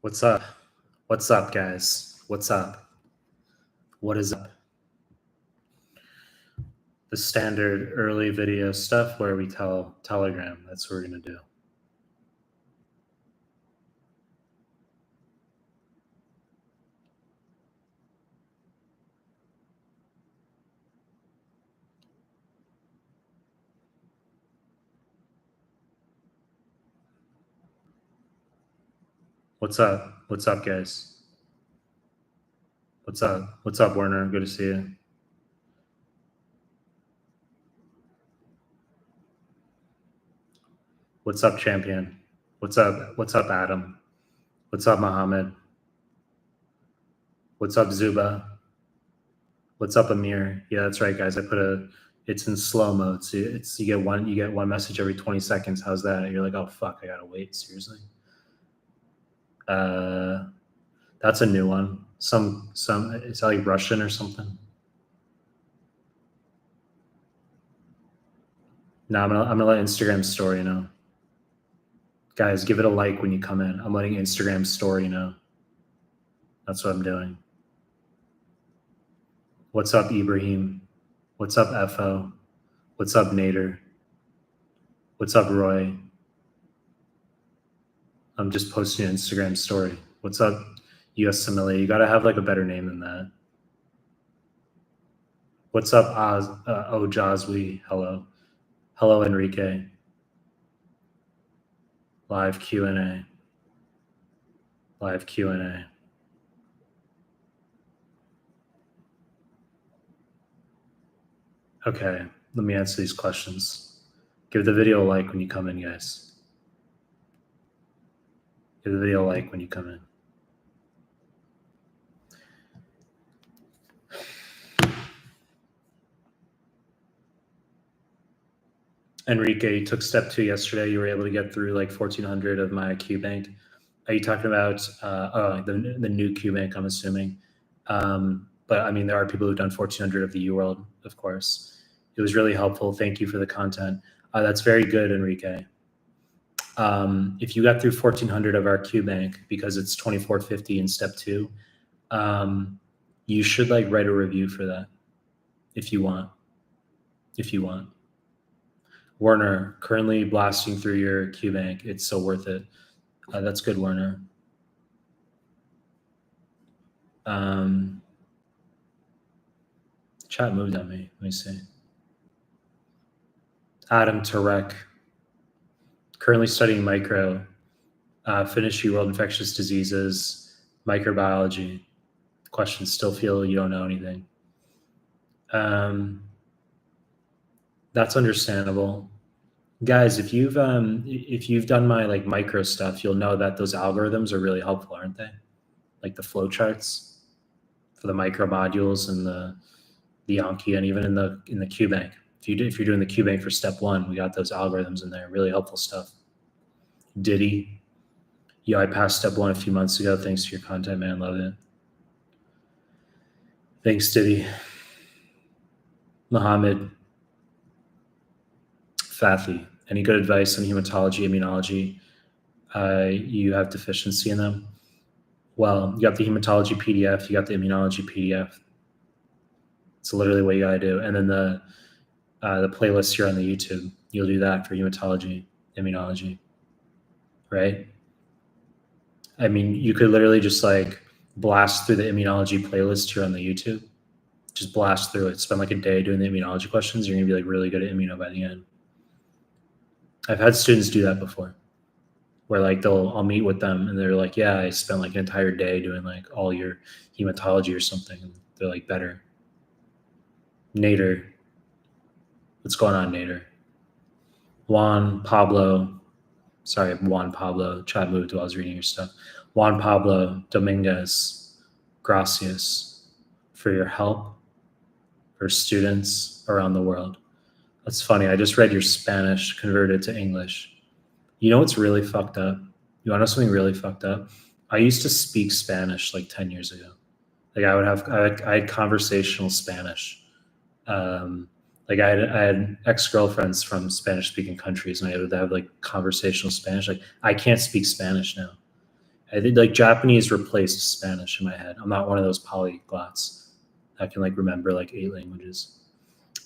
What's up? What's up, guys? What's up? What is up? The standard early video stuff where we tell Telegram. That's what we're going to do. What's up? What's up, guys? What's up? What's up, Werner? Good to see you. What's up, champion? What's up? What's up, Adam? What's up, Mohammed? What's up, Zuba? What's up, Amir? Yeah, that's right, guys. It's in slow mode. So you get one message every 20 seconds. How's that? You're like, oh fuck, I gotta wait. Seriously. That's a new one. Some it's like Russian or something. No, I'm gonna let Instagram story know. Guys, give it a like when you come in. I'm letting Instagram story know. That's what I'm doing. What's up, Ibrahim? What's up, FO? What's up, Nader? What's up, Roy? I'm just posting an Instagram story. What's up, USMLE? You gotta have like a better name than that. What's up, Jazwi? Hello. Hello, Enrique. Live Q&A. Live Q&A. Okay, let me answer these questions. Give the video a like when you come in, guys. Give the video a like when you come in. Enrique, you took step 2 yesterday. You were able to get through like 1,400 of my QBank. Are you talking about the new QBank, I'm assuming? But I mean, there are people who've done 1,400 of the UWorld, of course. It was really helpful. Thank you for the content. That's very good, Enrique. If you got through 1,400 of our QBank because it's 2,450 in step 2, you should like write a review for that if you want. If you want. Werner, currently blasting through your QBank. It's so worth it. That's good, Werner. Chat moved on me. Let me see. Adam Tarek, currently studying micro, finished UWorld infectious diseases, microbiology. Question, still feel you don't know anything. That's understandable. Guys, if you've done my like micro stuff, you'll know that those algorithms are really helpful, aren't they? Like the flow charts for the micro modules and the Anki, and even in the QBank. If you're doing the QBank for step 1, we got those algorithms in there. Really helpful stuff. Diddy, yeah, I passed step 1 a few months ago. Thanks to your content, man. Love it. Thanks, Diddy. Mohammed, Fathi, any good advice on hematology, immunology? You have deficiency in them? Well, you got the hematology PDF, you got the immunology PDF. It's literally what you gotta do. And then the playlist here on the YouTube, you'll do that for hematology, immunology, right? I mean, you could literally just like blast through the immunology playlist here on the YouTube. Just blast through it. Spend like a day doing the immunology questions. You're gonna be like really good at immuno by the end. I've had students do that before, where like I'll meet with them and they're like, yeah, I spent like an entire day doing like all your hematology or something. And they're like better. Nader, what's going on, Nader? Juan Pablo, chat moved while I was reading your stuff. Juan Pablo Dominguez, gracias for your help for students around the world. That's funny. I just read your Spanish converted to English. You know what's really fucked up? You want to know something really fucked up? I used to speak Spanish like 10 years ago. Like I had conversational Spanish. Like I had ex-girlfriends from Spanish-speaking countries, and I would have like conversational Spanish. Like I can't speak Spanish now. I think like Japanese replaced Spanish in my head. I'm not one of those polyglots that can like remember like 8 languages.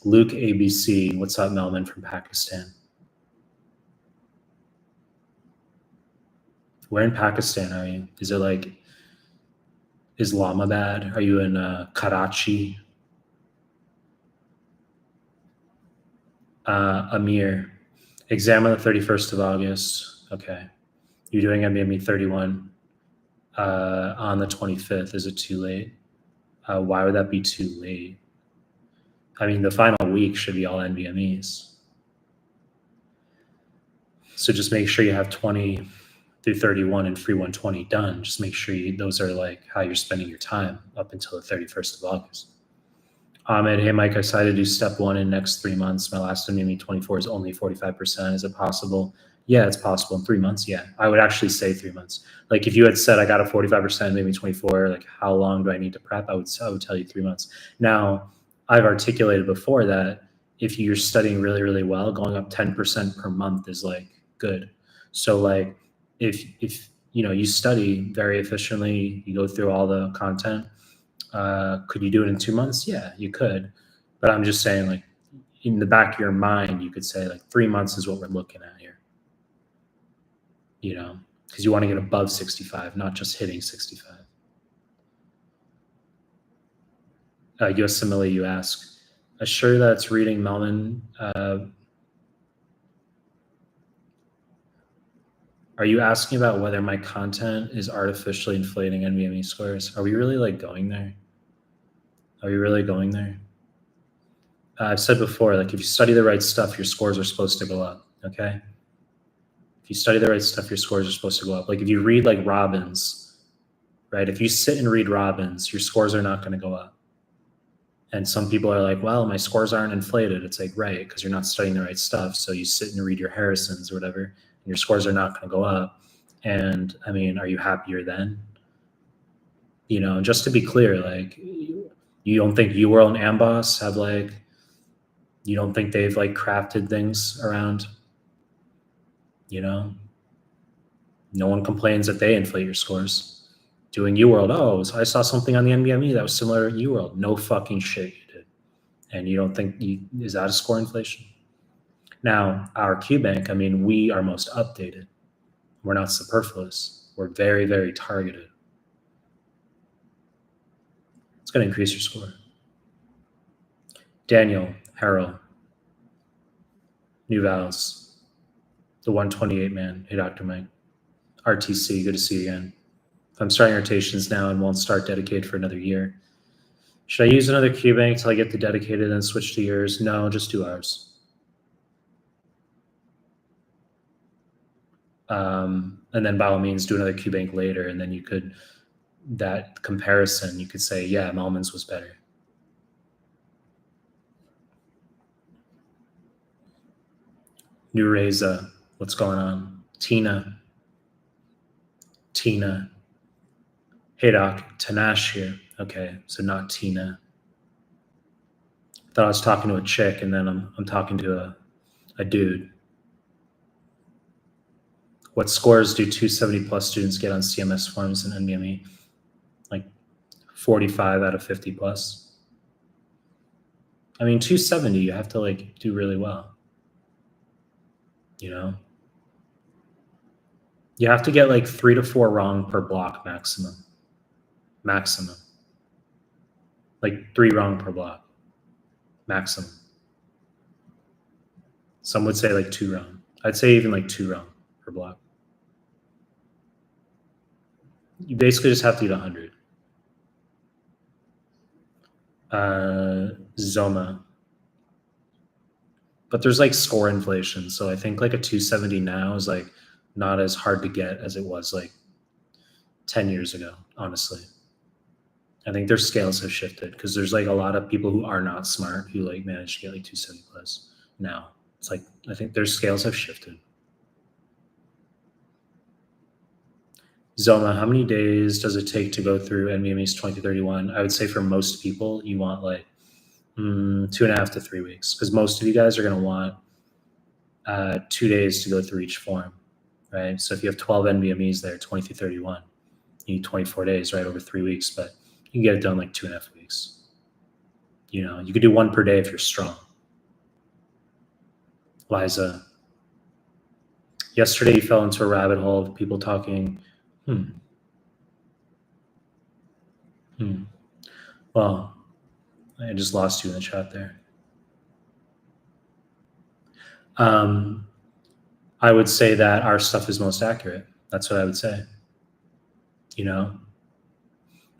Luke ABC, what's up, Melman from Pakistan? Where in Pakistan are you? Is it like Islamabad? Are you in Karachi? Amir, exam on the 31st of August. Okay. You're doing NBME 31 on the 25th. Is it too late? Why would that be too late? I mean, the final week should be all NBMEs. So just make sure you have 20 through 31 and free 120 done. Just make sure those are like how you're spending your time up until the 31st of August. Ahmed, hey Mike, I decided to do step 1 in next 3 months. My last NBME 24 is only 45%. Is it possible? Yeah, it's possible in 3 months. Yeah, I would actually say 3 months. Like if you had said I got a 45%, maybe 24, like how long do I need to prep? I would tell you 3 months. Now, I've articulated before that if you're studying really, really well, going up 10% per month is like good. So like if you study very efficiently, you go through all the content, could you do it in 2 months? Yeah, you could. But I'm just saying, like, in the back of your mind, you could say, like, 3 months is what we're looking at here. Because you want to get above 65, not just hitting 65. USMLE, you ask. Sure that's reading Mehlman. Are you asking about whether my content is artificially inflating NBME scores? Are we really like going there? Are we really going there? I've said before, like if you study the right stuff, your scores are supposed to go up, okay? If you study the right stuff, your scores are supposed to go up. Like if you read like Robbins, right? If you sit and read Robbins, your scores are not going to go up. And some people are like, well, my scores aren't inflated. It's like, right, because you're not studying the right stuff. So you sit and read your Harrisons or whatever, and your scores are not going to go up. And I mean, are you happier then? Just to be clear, like you don't think UWorld and Amboss have like, you don't think they've like crafted things around, no one complains that they inflate your scores. Doing UWorld, oh, so I saw something on the NBME that was similar to UWorld. No fucking shit you did. And you don't think, is that a score inflation? Now, our QBank, I mean, we are most updated. We're not superfluous. We're very, very targeted. It's going to increase your score. Daniel, Harold, New Vals, the 128 man. Hey, Dr. Mike. RTC, good to see you again. I'm starting rotations now and won't start dedicated for another year. Should I use another QBank till I get the dedicated and then switch to yours? No, just do ours. And then by all means do another QBank later, and then you could, that comparison, you could say, yeah, Mehlman's was better. New Reza, what's going on? Tina. Hey doc, Tanash here. Okay, so not Tina. Thought I was talking to a chick, and then I'm talking to a dude. What scores do 270 plus students get on CMS forms and NBME? Like 45 out of 50 plus. I mean, 270, you have to like do really well. You have to get like 3 to 4 wrong per block maximum. Like 3 wrong per block maximum. Some would say like 2 wrong. I'd say even like 2 wrong per block. You basically just have to get 100. Zoma. But there's like score inflation. So I think like a 270 now is like not as hard to get as it was like 10 years ago, honestly. I think their scales have shifted because there's like a lot of people who are not smart who like manage to get like 270 plus now. It's like, I think their scales have shifted. Zoma, how many days does it take to go through NBME's 2031? I would say for most people, you want like 2.5 to 3 weeks, because most of you guys are going to want 2 days to go through each form, right? So if you have 12 NBMEs there, 20 through 31, You need 24 days, right, over 3 weeks, but you can get it done like 2.5 weeks. You could do one per day if you're strong. Liza, yesterday you fell into a rabbit hole of people talking. Well, I just lost you in the chat there. I would say that our stuff is most accurate. That's what I would say.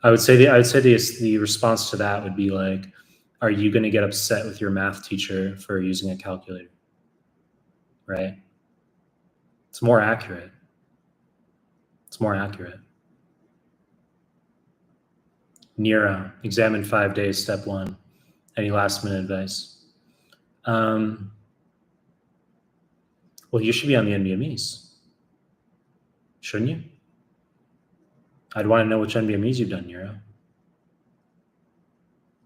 I would say the response to that would be like, are you going to get upset with your math teacher for using a calculator? Right? It's more accurate. Nira, exam in 5 days, step 1. Any last minute advice? Well, you should be on the NBMEs. Shouldn't you? I'd want to know which NBMEs you've done, Nira.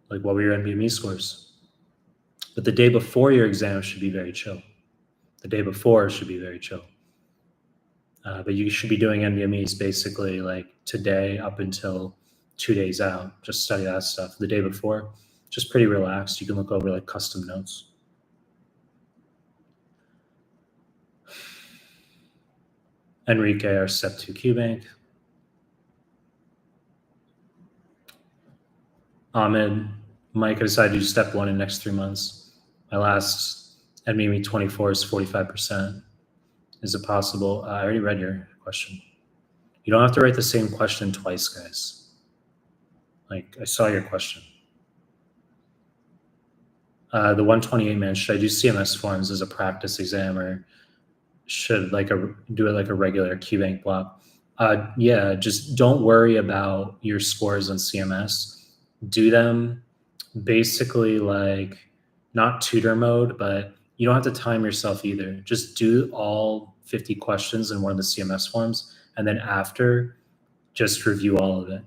Like, what were your NBME scores? But the day before your exam should be very chill. The day before should be very chill. But you should be doing NBMEs basically like today up until 2 days out. Just study that stuff. The day before, just pretty relaxed. You can look over like custom notes. Enrique, our step 2 QBank. Ahmed, Mike, I decided to do step 1 in the next 3 months. My last NBME 24 is 45%. Is it possible? I already read your question. You don't have to write the same question twice, guys. Like, I saw your question. The 128 man, should I do CMS forms as a practice exam, or should do it like a regular QBank block? Yeah, just don't worry about your scores on CMS. Do them basically like not tutor mode, but you don't have to time yourself either. Just do all 50 questions in one of the CMS forms, and then after, just review all of it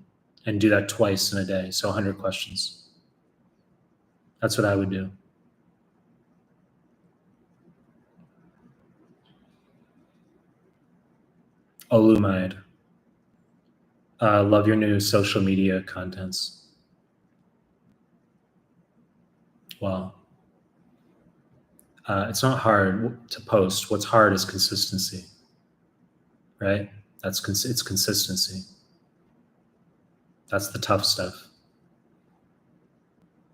and do that twice in a day. So 100 questions. That's what I would do. Olumide. Love your new social media contents. Wow. It's not hard to post. What's hard is consistency, right? It's consistency. That's the tough stuff.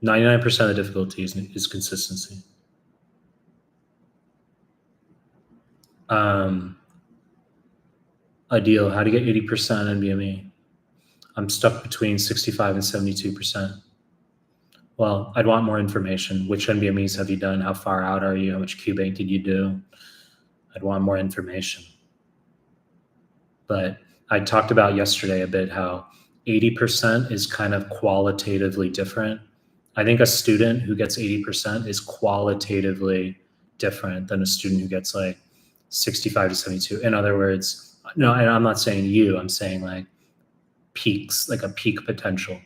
99% of the difficulty is consistency. Ideal, how to get 80% NBME? I'm stuck between 65 and 72%. Well, I'd want more information. Which NBMEs have you done? How far out are you? How much QBank did you do? I'd want more information. But I talked about yesterday a bit how 80% is kind of qualitatively different. I think a student who gets 80% is qualitatively different than a student who gets like 65 to 72. In other words, no, and I'm not saying you, I'm saying like peaks, like a peak potential.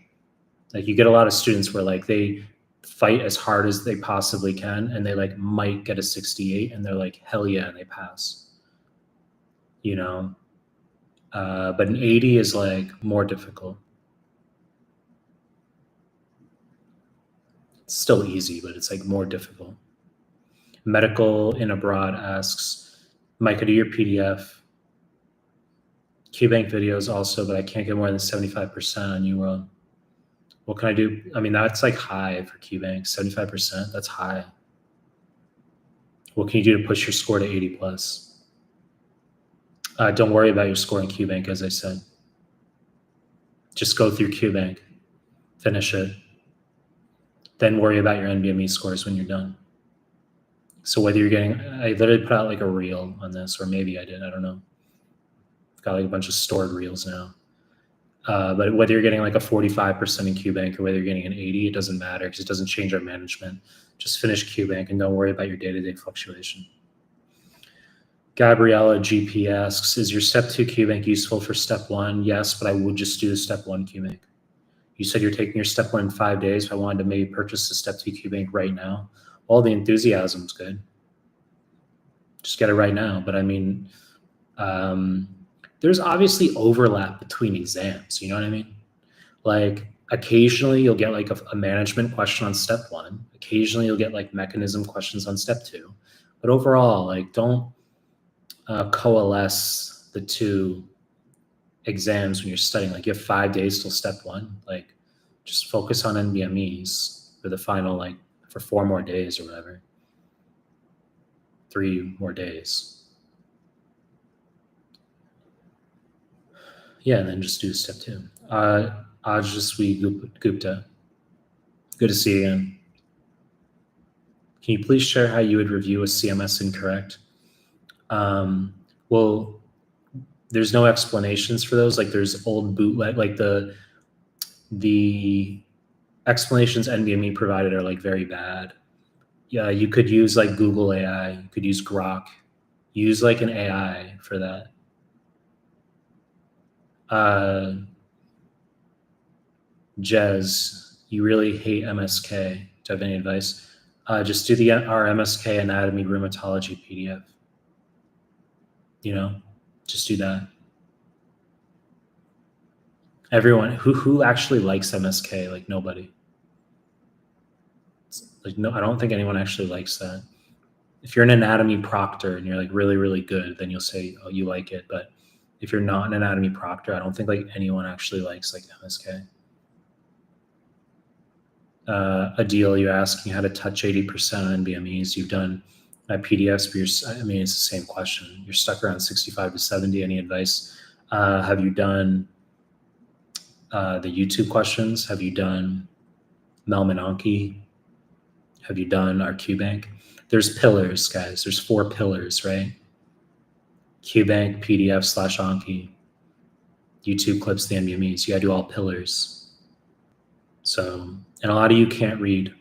Like you get a lot of students where like they fight as hard as they possibly can and they like might get a 68 and they're like, hell yeah, and they pass, but an 80 is like more difficult. It's still easy, but it's like more difficult. Medical in Abroad asks, Mike, do your PDF. QBank videos also, but I can't get more than 75% on UWorld. What can I do? I mean, that's like high for QBank, 75%, that's high. What can you do to push your score to 80 plus? Don't worry about your score in QBank, as I said. Just go through QBank, finish it, then worry about your NBME scores when you're done. So whether you're getting, I literally put out like a reel on this, or maybe I did, I don't know. I've got like a bunch of stored reels now. But whether you're getting like a 45% in QBank or whether you're getting an 80, it doesn't matter because it doesn't change our management. Just finish QBank and don't worry about your day-to-day fluctuation. Gabriella GP asks, is your step 2 QBank useful for step 1? Yes, but I would just do the step 1 QBank. You said you're taking your step 1 in 5 days. If I wanted to maybe purchase the step 2 QBank right now, all the enthusiasm's good. Just get it right now. But I mean, there's obviously overlap between exams. You know what I mean? Like occasionally you'll get like a management question on step 1. Occasionally you'll get like mechanism questions on step 2. But overall, like don't coalesce the two exams when you're studying. Like you have 5 days till step 1. Like just focus on NBMEs for the final, like for 4 more days or whatever. 3 more days. Yeah, and then just do step 2. Ajaswi Gupta. Good to see you again. Can you please share how you would review a CMS incorrect? Well, there's no explanations for those. Like there's old bootleg, like the explanations NBME provided are like very bad. Yeah, you could use like Google AI. You could use Grok. Use like an AI for that. Jez, you really hate MSK. Do you have any advice? Just do our MSK Anatomy Rheumatology PDF. You know, just do that. Everyone who actually likes MSK, like nobody. Like no, I don't think anyone actually likes that. If you're an anatomy proctor and you're like really, really good, then you'll say, oh, you like it. But if you're not an anatomy proctor, I don't think like anyone actually likes like MSK. Adil, you're asking how to touch 80% on NBMEs. You've done my PDFs, but I mean, it's the same question. You're stuck around 65 to 70. Any advice? Have you done the YouTube questions? Have you done Mehlmanmedical? Have you done our QBank? There's pillars, guys. There's 4 pillars, right? QBank, PDF / Anki, YouTube clips, the NBMEs. You gotta do all pillars. So, and a lot of you can't read.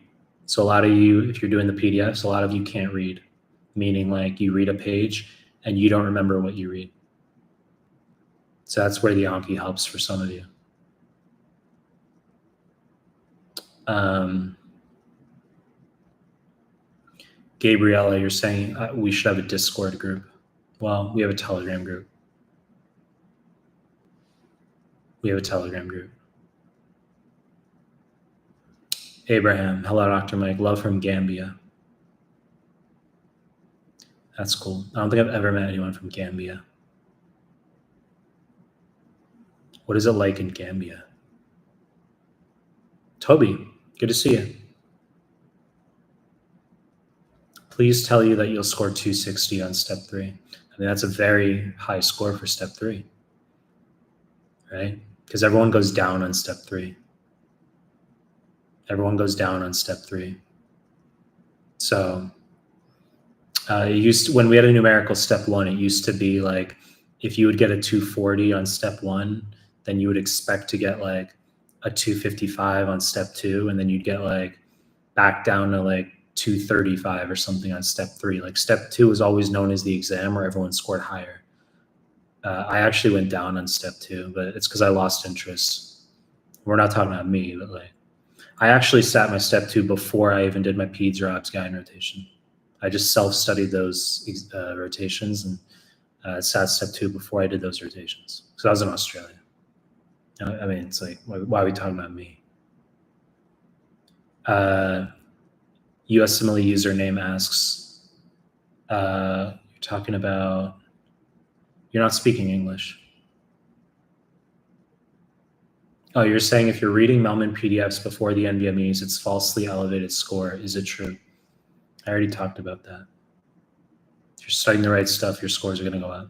So a lot of you, if you're doing the PDFs, a lot of you can't read, meaning like you read a page and you don't remember what you read. So that's where the Anki helps for some of you. Gabriella, you're saying we should have a Discord group. Well, we have a Telegram group. Abraham, hello, Dr. Mike. Love from Gambia. That's cool. I don't think I've ever met anyone from Gambia. What is it like in Gambia? Toby, good to see you. Please tell you that you'll score 260 on step 3. I mean, that's a very high score for step 3, right? Because everyone goes down on step 3. So when we had a numerical step 1, it used to be like if you would get a 240 on step 1, then you would expect to get like a 255 on step 2, and then you'd get like back down to like 235 or something on step 3. Like step 2 was always known as the exam where everyone scored higher. I actually went down on step 2, but it's because I lost interest. We're not talking about me, but like I actually sat my step 2 before I even did my peds or obs gyne rotation. I just self-studied those rotations and sat step 2 before I did those rotations. So I was in Australia. I mean, it's like, why are we talking about me? USMLE username asks, you're talking about, you're not speaking English. Oh, you're saying if you're reading Mehlman PDFs before the NBMEs, it's falsely elevated score. Is it true? I already talked about that. If you're studying the right stuff, your scores are going to go up.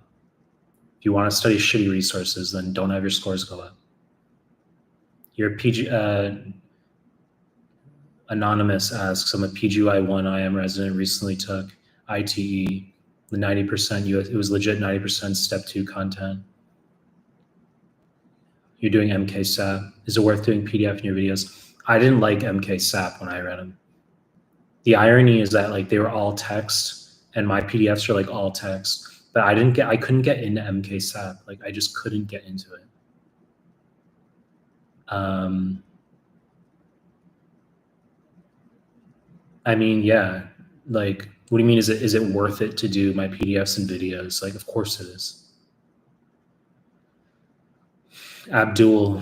If you want to study shitty resources, then don't have your scores go up. Your Anonymous asks, I'm a PGY1 IM resident, recently took ITE, the 90% US, it was legit 90% step 2 content. You're doing MK-SAP. Is it worth doing PDF in your videos? I didn't like MK-SAP when I read them. The irony is that like they were all text and my PDFs are like all text, but I couldn't get into MK-SAP. Like I just couldn't get into it. I mean, yeah, like, what do you mean? Is it worth it to do my PDFs and videos? Like, of course it is. Abdul,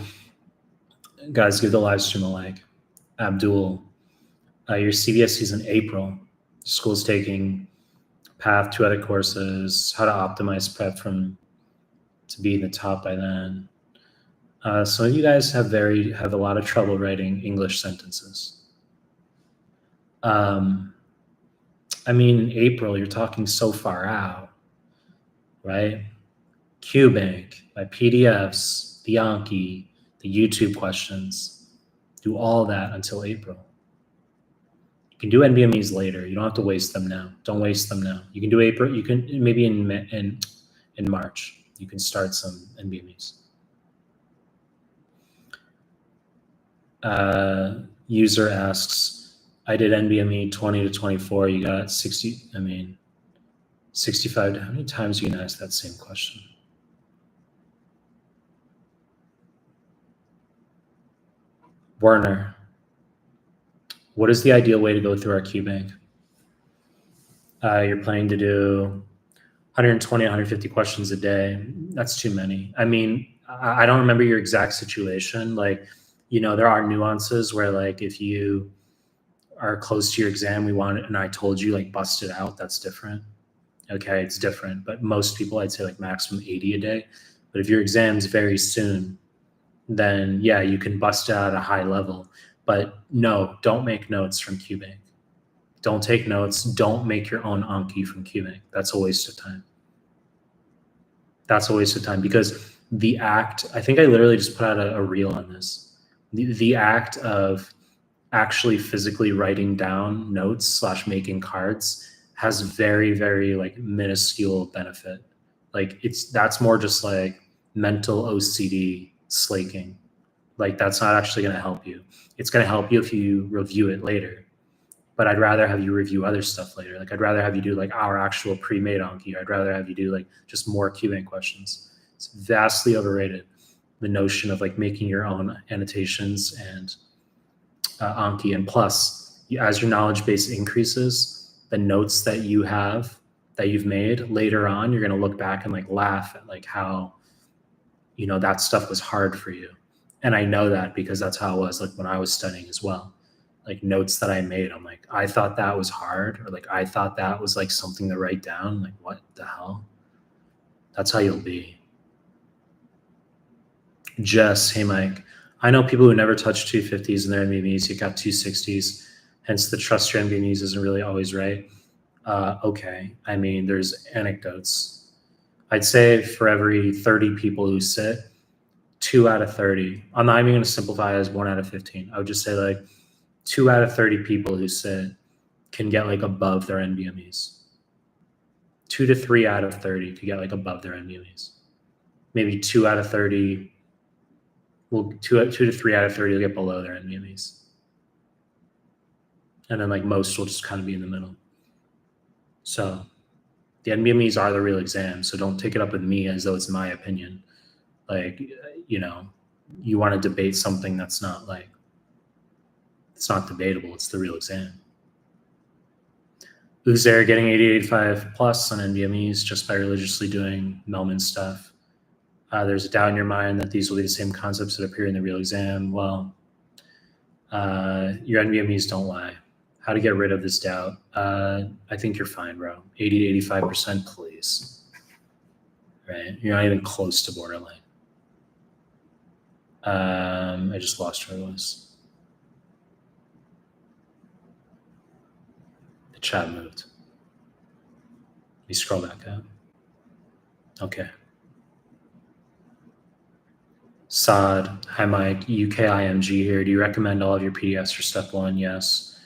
guys, give the live stream a like. Abdul, your CBSE is in April. School's taking Path, 2 other courses, how to optimize prep to be in the top by then. Some of you guys have a lot of trouble writing English sentences. I mean, in April, you're talking so far out, right? QBank, my PDFs, the Anki, the YouTube questions, do all that until April. You can do NBMEs later. You don't have to waste them now. Don't waste them now. You can do April. You can maybe in March. You can start some NBMEs. User asks, I did NBME 20 to 24. You got 60. I mean, 65. How many times are you gonna ask that same question? Werner, what is the ideal way to go through our QBank? You're planning to do 120, 150 questions a day. That's too many. I mean, I don't remember your exact situation. Like, there are nuances where, like, if you are close to your exam, we want it, and I told you, like, bust it out. That's different. Okay, it's different. But most people, I'd say, like, maximum 80 a day. But if your exam's very soon, then yeah, you can bust it out at a high level. But no, don't make notes from QBank. Don't take notes. Don't make your own Anki from QBank. That's a waste of time. That's a waste of time, because the act, I think I literally just put out a reel on this. The act of actually physically writing down notes / making cards has very, very like minuscule benefit. Like that's more just like mental OCD slaking. Like that's not actually going to help you. It's going to help you if you review it later. But I'd rather have you review other stuff later. Like I'd rather have you do like our actual pre-made Anki. I'd rather have you do like just more QBank questions. It's vastly overrated, the notion of like making your own annotations and Anki. And plus, as your knowledge base increases, the notes that you have that you've made later on, you're going to look back and like laugh at like how, that stuff was hard for you. And I know that because that's how it was like when I was studying as well. Like notes that I made, I'm like, I thought that was hard, or like I thought that was like something to write down. Like, what the hell? That's how you'll be. Jess, hey Mike, I know people who never touch 250s in their NBMEs. You got 260s, hence the trust your NBMEs isn't really always right. Okay, I mean, there's anecdotes. I'd say for every 30 people who sit, 2 out of 30. I'm not even going to simplify it as 1 out of 15. I would just say like 2 out of 30 people who sit can get like above their NBMEs. 2 to 3 out of 30 could get like above their NBMEs. Maybe 2 out of 30. Well, 2 to 3 out of 30 will get below their NBMEs. And then like most will just kind of be in the middle. So the NBMEs are the real exam. So don't take it up with me as though it's my opinion. Like, you want to debate something that's not like, it's not debatable. It's the real exam. Uzair getting 80, 85 plus on NBMEs just by religiously doing Mehlman stuff. There's a doubt in your mind that these will be the same concepts that appear in the real exam. Well, your NBMEs don't lie. How to get rid of this doubt? I think you're fine, bro. 80 to 85%, please. Right? You're not even close to borderline. I just lost where I was. The chat moved. Let me scroll back up. Okay. Saad, hi Mike, UKIMG here. Do you recommend all of your PDFs for step 1? Yes.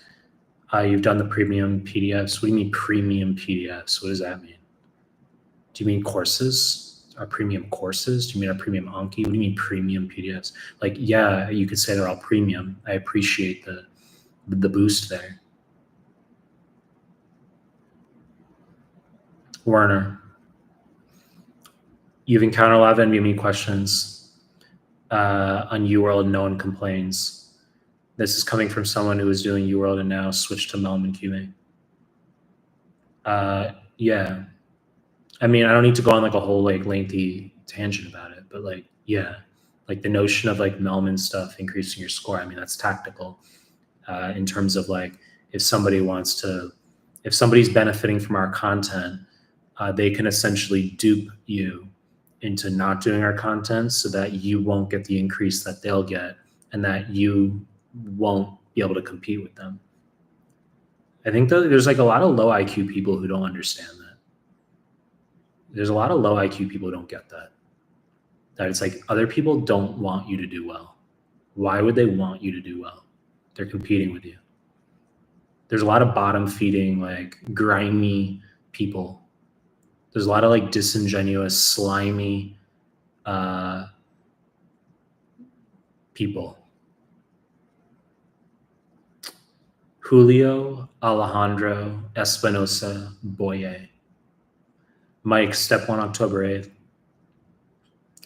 You've done the premium PDFs. What do you mean premium PDFs? What does that mean? Do you mean courses? Our premium courses? Do you mean our premium Anki? What do you mean premium PDFs? Like, yeah, you could say they're all premium. I appreciate the boost there. Werner, you've encountered a lot of NBME questions on UWorld. No one complains. This is coming from someone who was doing UWorld and now switched to Mehlman QA. Yeah. I mean, I don't need to go on like a whole like lengthy tangent about it, but like, yeah, Like the notion of like Mehlman stuff increasing your score. I mean, that's tactical in terms of like if somebody's benefiting from our content, they can essentially dupe you into not doing our content so that you won't get the increase that they'll get and that you won't be able to compete with them. I think there's like a lot of low IQ people who don't understand that. There's a lot of low IQ people who don't get that. That it's like other people don't want you to do well. Why would they want you to do well? They're competing with you. There's a lot of bottom feeding, like grimy people. There's a lot of like disingenuous, slimy people. Julio Alejandro Espinosa Boye. Mike, step 1, October 8th.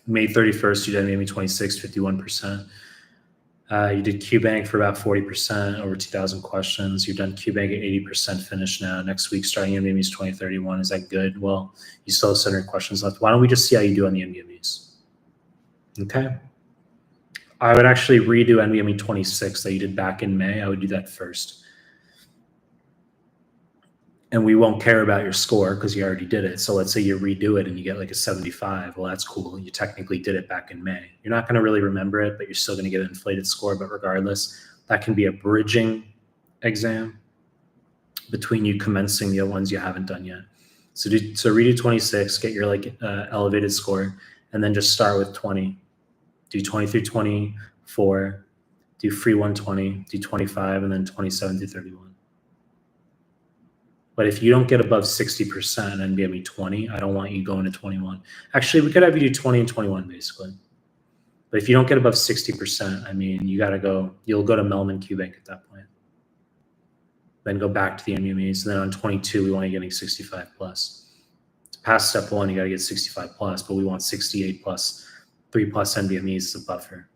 May 31st, you did NBME 26, 51%. You did QBank for about 40%, over 2,000 questions. You've done QBank at 80% finished now. Next week, starting NBMEs 2031. Is that good? Well, you still have 700 questions left. Why don't we just see how you do on the NBMEs? Okay. I would actually redo NBME 26 that you did back in May. I would do that first. And we won't care about your score because you already did it. So let's say you redo it and you get like a 75. Well, that's cool. You technically did it back in May. You're not going to really remember it, but you're still going to get an inflated score. But regardless, that can be a bridging exam between you commencing the ones you haven't done yet. So redo 26, get your like elevated score, and then just start with 20. Do 20 through 24, do free 120, do 25, and then 27 through 31. But if you don't get above 60% on NBME 20, I don't want you going to 21. Actually, we could have you do 20 and 21 basically. But if you don't get above 60%, I mean, you'll go to Mehlman QBank at that point. Then go back to the NBMEs. And then on 22, we want you getting 65 plus. To pass step 1, you got to get 65 plus, but we want 68 plus, 3 plus NBMEs as a buffer.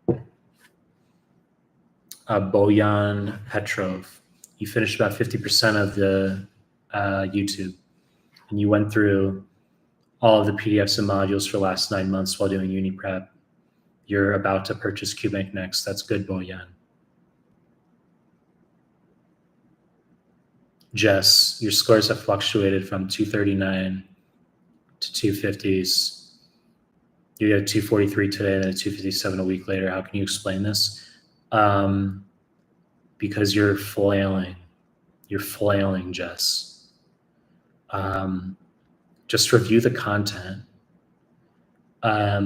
Boyan Petrov, you finished about 50% of the YouTube, and you went through all of the PDFs and modules for the last 9 months while doing uni prep. You're about to purchase QBank next. That's good, Boyan. Jess, your scores have fluctuated from 239 to 250s. You got a 243 today and then a 257 a week later. How can you explain this? Because you're flailing. You're flailing, Jess. Just review the content. I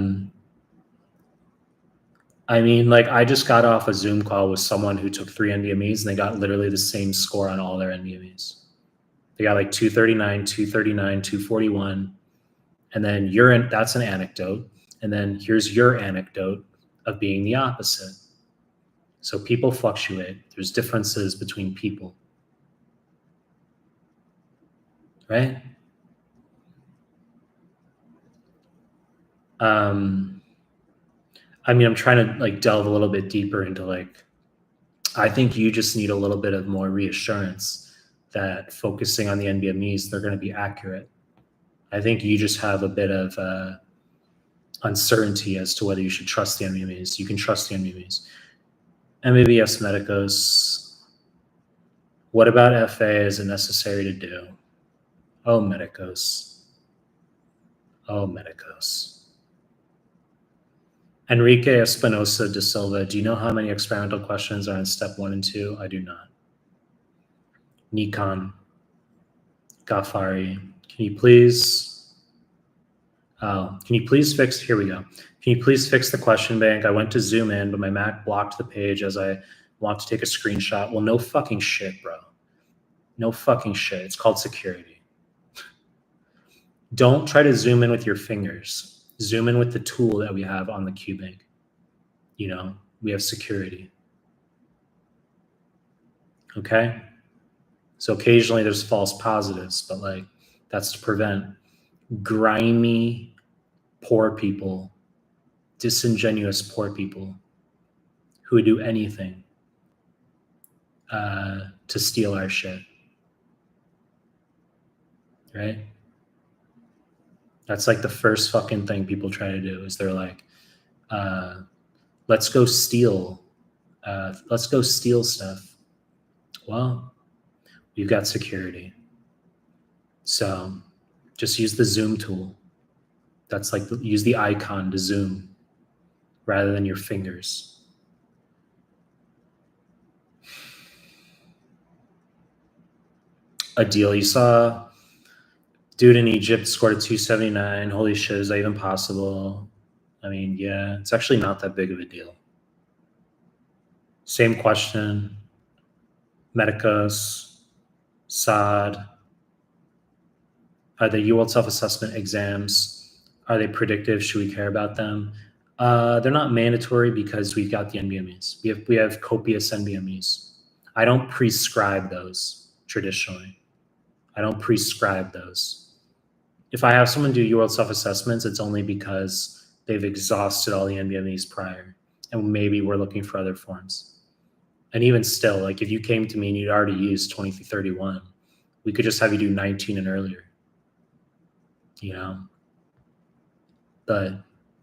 mean, like I just got off a Zoom call with someone who took 3 NBMEs and they got literally the same score on all their NBMEs. They got like 239, 239, 241. And then that's an anecdote. And then here's your anecdote of being the opposite. So people fluctuate. There's differences between people. Right? I mean, I'm trying to like delve a little bit deeper into like, I think you just need a little bit of more reassurance that focusing on the NBMEs, they're going to be accurate. I think you just have a bit of uncertainty as to whether you should trust the NBMEs. You can trust the NBMEs. NBMEs, what about FA is it necessary to do? Oh, Medicos. Oh, Medicos. Enrique Espinosa de Silva, do you know how many experimental questions are in step 1 and 2? I do not. Nikon Ghaffari, can you please fix, here we go. Can you please fix the question bank? I went to zoom in, but my Mac blocked the page as I want to take a screenshot. Well, no fucking shit, bro. No fucking shit. It's called security. Don't try to zoom in with your fingers. Zoom in with the tool that we have on the QBank. You know, we have security. Okay? So occasionally there's false positives, but like that's to prevent grimy, poor people, disingenuous poor people who would do anything to steal our shit. Right? That's like the first fucking thing people try to do is they're like, Let's go steal. Let's go steal stuff. Well, you've got security. So just use the zoom tool. That's like, use the icon to zoom rather than your fingers. A deal you saw, dude in Egypt scored a 279. Holy shit, is that even possible? I mean, yeah, it's actually not that big of a deal. Same question. Medicos, SOD. Are the UWorld self-assessment exams, are they predictive? Should we care about them? They're not mandatory because we've got the NBMEs. We have copious NBMEs. I don't prescribe those traditionally. I don't prescribe those. If I have someone do UWorld self-assessments, it's only because they've exhausted all the NBMEs prior, and maybe we're looking for other forms. And even still, like if you came to me and you'd already used 20 through 31, we could just have you do 19 and earlier. You know, but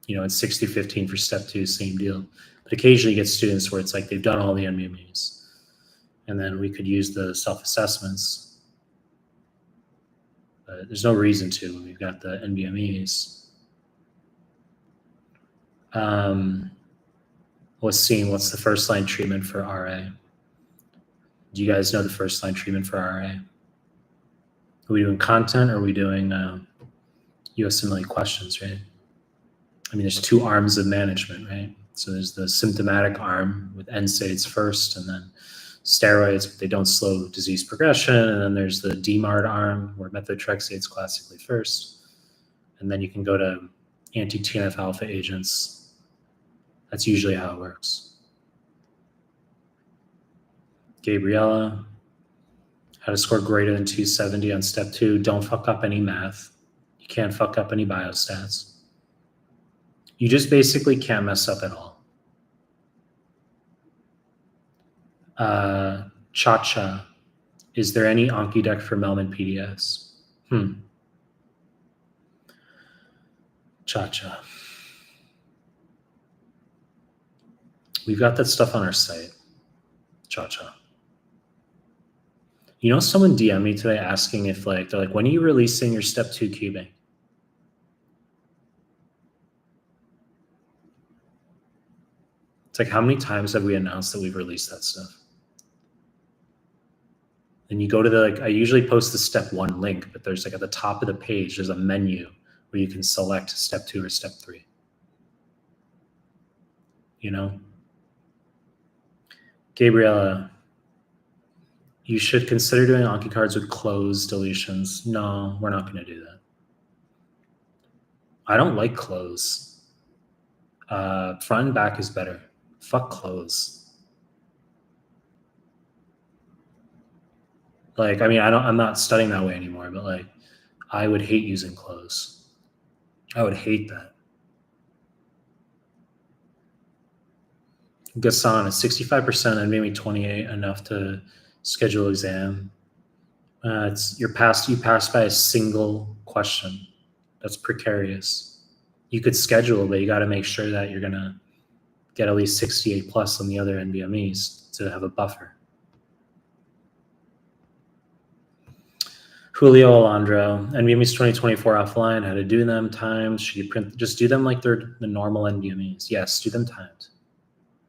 you know, it's 60 15 for step 2, same deal. But occasionally you get students where it's like they've done all the NBMEs, and then we could use the self-assessments. But there's no reason to when we've got the NBMEs. What's the first line treatment for RA? Do you guys know the first line treatment for RA? Are we doing content or are we doing USMLE questions, right? I mean, there's 2 arms of management, right? So there's the symptomatic arm with NSAIDs first, and then steroids, but they don't slow disease progression. And then there's the DMARD arm where methotrexate's classically first. And then you can go to anti-TNF alpha agents. That's usually how it works. Gabriella, how to score greater than 270 on step 2. Don't fuck up any math. You can't fuck up any biostats. You just basically can't mess up at all. Cha-Cha, is there any Anki deck for Mehlman PDFs? Cha-Cha. We've got that stuff on our site. Cha-Cha. You know, someone DM'd me today asking if they're like, when are you releasing your step 2 QBank? It's like, how many times have we announced that we've released that stuff? And you go to I usually post the step 1 link, but there's at the top of the page, there's a menu where you can select step 2 or step 3. You know? Gabriella, you should consider doing Anki cards with closed deletions. No, we're not going to do that. I don't like close. Front and back is better. Fuck close. I mean, I'm not studying that way anymore, but I would hate using close. I would hate that. Gassan, is 65% NBME 28 enough to schedule exam? You passed by a single question. That's precarious. You could schedule, but you got to make sure that you're gonna get at least 68 plus on the other NBMEs to have a buffer. Julio Alondro, NBMEs 2024 offline, how to do them, times, should you print, just do them like they're the normal NBMEs. Yes, do them timed.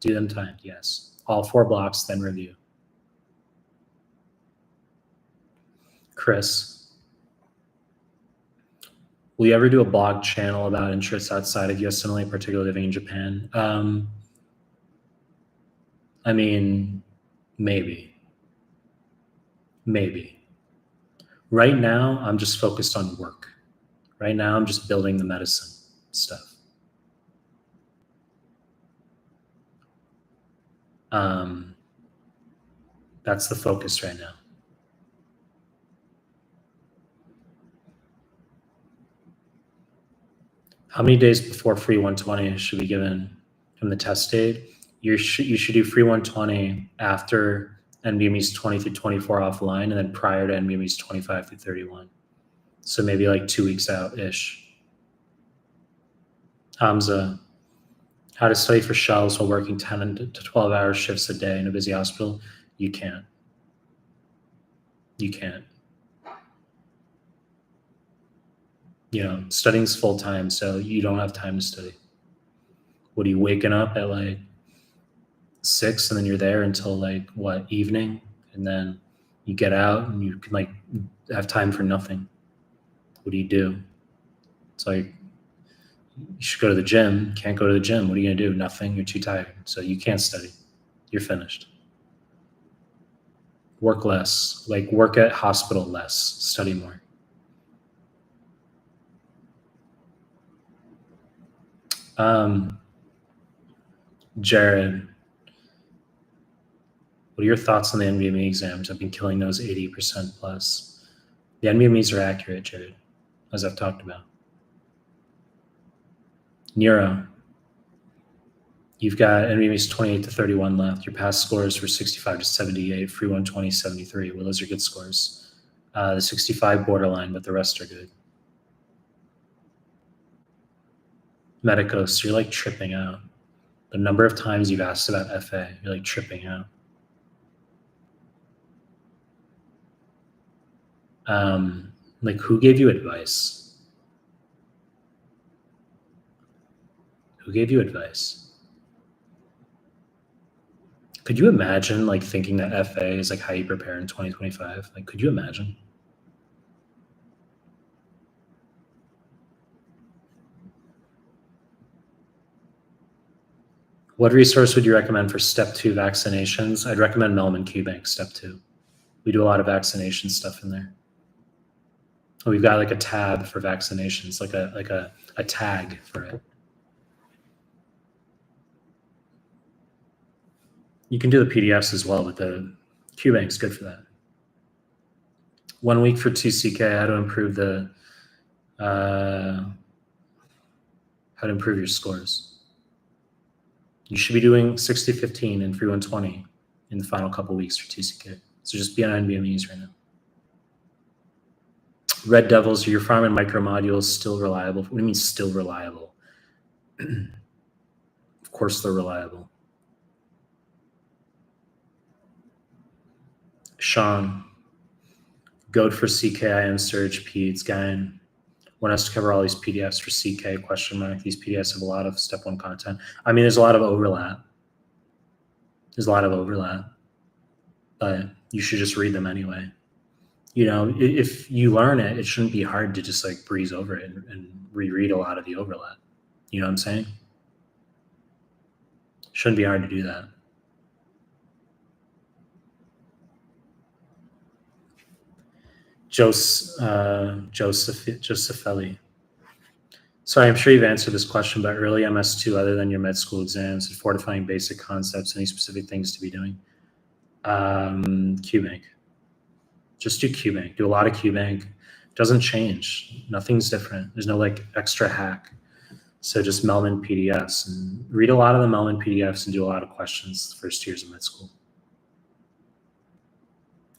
Do them timed, yes. All 4 blocks, then review. Chris, will you ever do a blog channel about interests outside of USMLE, particularly living in Japan? I mean, maybe. Right now, I'm just focused on work. Right now, I'm just building the medicine stuff. That's the focus right now. How many days before free 120 should be given from the test date? You should do free 120 after NBMEs 20 through 24 offline, and then prior to NBMEs 25 through 31. So maybe 2 weeks out-ish. Hamza, How to study for shells while working 10 to 12-hour shifts a day in a busy hospital? You can't. You can't. Studying's full time, so you don't have time to study. What are you waking up at like 6 and then you're there until like what, evening? And then you get out and you can like have time for nothing. What do you do? It's like, you should go to the gym. Can't go to the gym. What are you going to do? Nothing. You're too tired. So you can't study. You're finished. Work less. Like work at hospital less. Study more. Jared, what are your thoughts on the NBME exams? I've been killing those 80% plus. The NBMEs are accurate, Jared, as I've talked about. Neuro, you've got NBMEs 28 to 31 left. Your past scores were 65 to 78, free 120, 73. Well, those are good scores. The 65 borderline, but the rest are good. Medicos, you're like tripping out. The number of times you've asked about FA, you're like tripping out. Like who gave you advice? Who gave you advice? Could you imagine like thinking that FA is like how you prepare in 2025? Like, could you imagine? What resource would you recommend for step 2 vaccinations? I'd recommend Mehlman QBank step 2. We do a lot of vaccination stuff in there. We've got like a tab for vaccinations, like a tag for it. You can do the PDFs as well, but the QBank's good for that. 1 week for 2CK, how to improve your scores. You should be doing 60-15 and free 120 in the final couple weeks for 2CK. So just be on NBMEs right now. Red Devils, are your farm and micro modules still reliable? What do you mean still reliable? Of course they're reliable. Sean, Goat for CKIM Surge Peds, Guyan. Want us to cover all these PDFs for CK, question mark. These PDFs have a lot of step 1 content. I mean, there's a lot of overlap. But you should just read them anyway. If you learn it, it shouldn't be hard to just like breeze over it and reread a lot of the overlap. You know what I'm saying? Shouldn't be hard to do that. Josephelli. Sorry, I'm sure you've answered this question, but early MS2, other than your med school exams and fortifying basic concepts, any specific things to be doing? QBank. Just do QBank. Do a lot of QBank. Doesn't change. Nothing's different. There's no like extra hack. So just Mehlman PDFs and read a lot of the Mehlman PDFs and do a lot of questions the first years of med school.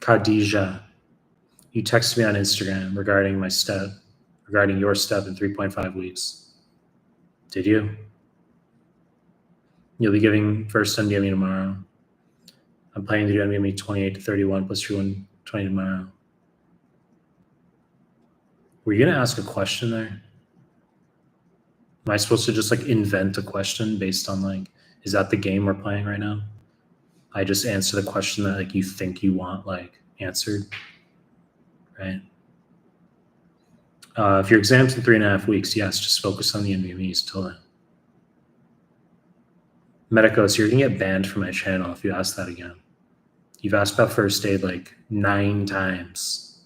Khadija, you texted me on Instagram regarding your step in 3.5 weeks. Did you? You'll be giving first NBME tomorrow. I'm planning to do NBME 28 to 31 plus 120 tomorrow. Were you going to ask a question there? Am I supposed to just like invent a question based on like, is that the game we're playing right now? I just answer the question that like you think you want like answered, right? If your exam's in 3.5 weeks, yes, just focus on the NBMEs till then. Medicos, you're gonna get banned from my channel if you ask that again. You've asked about first aid like 9 times,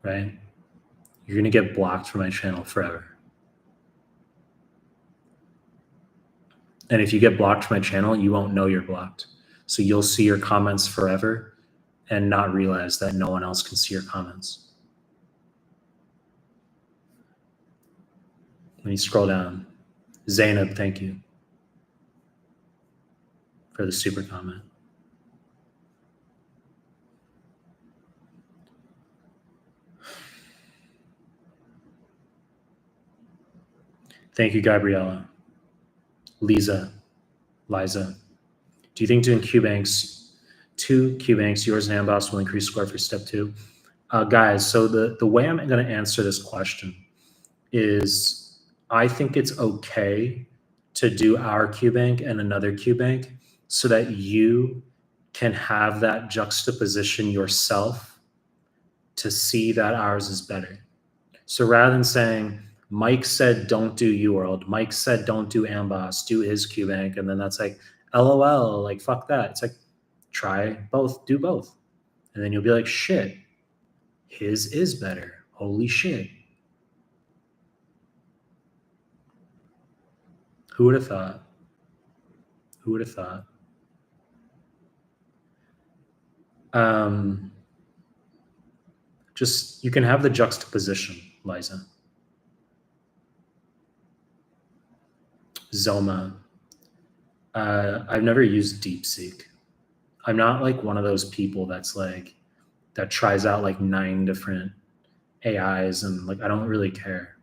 right? You're gonna get blocked from my channel forever. And if you get blocked from my channel, you won't know you're blocked. So you'll see your comments forever and not realize that no one else can see your comments. Let me scroll down. Zainab, thank you for the super comment. Thank you, Gabriella. Liza. Do you think doing two QBanks, yours and Amboss, will increase score for step 2? Guys, so the way I'm going to answer this question is I think it's okay to do our QBank and another QBank so that you can have that juxtaposition yourself to see that ours is better. So rather than saying, Mike said don't do UWorld, Mike said don't do Amboss, do his QBank, and then that's like, LOL, like fuck that. It's like, try both, do both. And then you'll be like, shit, his is better. Holy shit. Who would have thought? Who would have thought? Just, you can have the juxtaposition, Liza. Zoma. I've never used DeepSeek. I'm not like one of those people that's like, that tries out like 9 different AIs and like, I don't really care.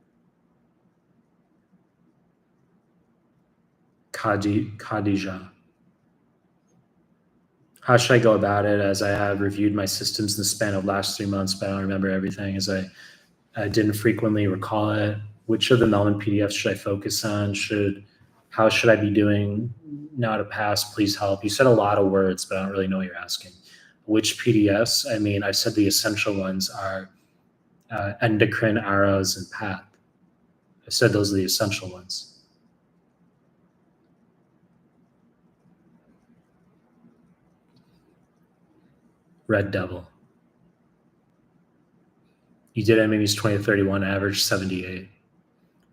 Khadija. How should I go about it, as I have reviewed my systems in the span of last 3 months, but I don't remember everything, as I didn't frequently recall it? Which of the Mehlman PDFs should I focus on? How should I be doing now to pass? Please help. You said a lot of words, but I don't really know what you're asking. Which PDFs? I mean, I said the essential ones are endocrine, arrows, and path. I said those are the essential ones. Red Devil. You did NBME's 20 to 31, average 78.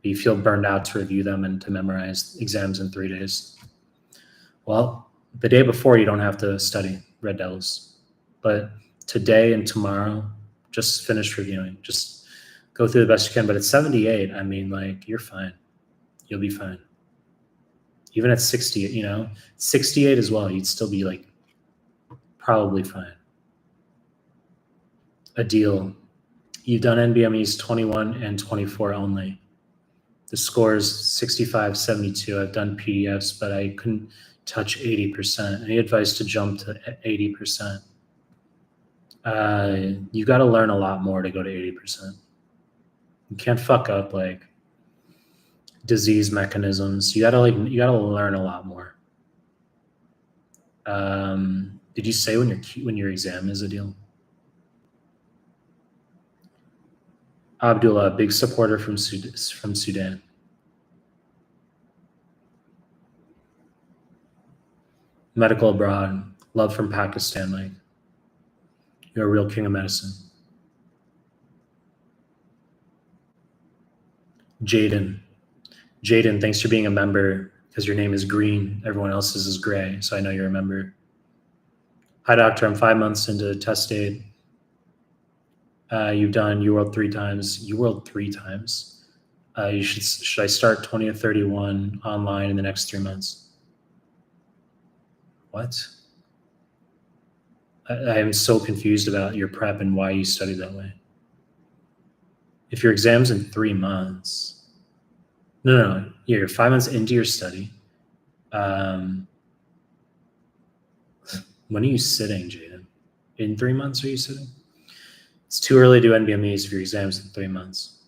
You feel burned out to review them and to memorize exams in 3 days. Well, the day before you don't have to study Red Devils, but today and tomorrow, just finish reviewing. Just go through the best you can. But at 78, I mean, like, you're fine. You'll be fine. Even at 60, 68 as well, you'd still be like probably fine. Adil, you've done NBME's 21 and 24 only. The score is 65, 72. I've done PDFs, but I couldn't touch 80%. Any advice to jump to 80%? You got to learn a lot more to go to 80%. You can't fuck up like disease mechanisms. You gotta learn a lot more. Did you say when your exam is, Adil? Abdullah, big supporter from Sudan. Medical abroad, love from Pakistan, Mike. You're a real king of medicine. Jaden, thanks for being a member, because your name is green. Everyone else's is gray, so I know you're a member. Hi, doctor. I'm 5 months into test date. You've done UWorld 3 times. UWorld 3 times. Should I start 20 to 31 online in the next 3 months? What? I am so confused about your prep and why you study that way. If your exam's in 3 months, no, you're 5 months into your study. When are you sitting, Jaden? In 3 months, are you sitting? It's too early to do NBMEs if your exam's in 3 months.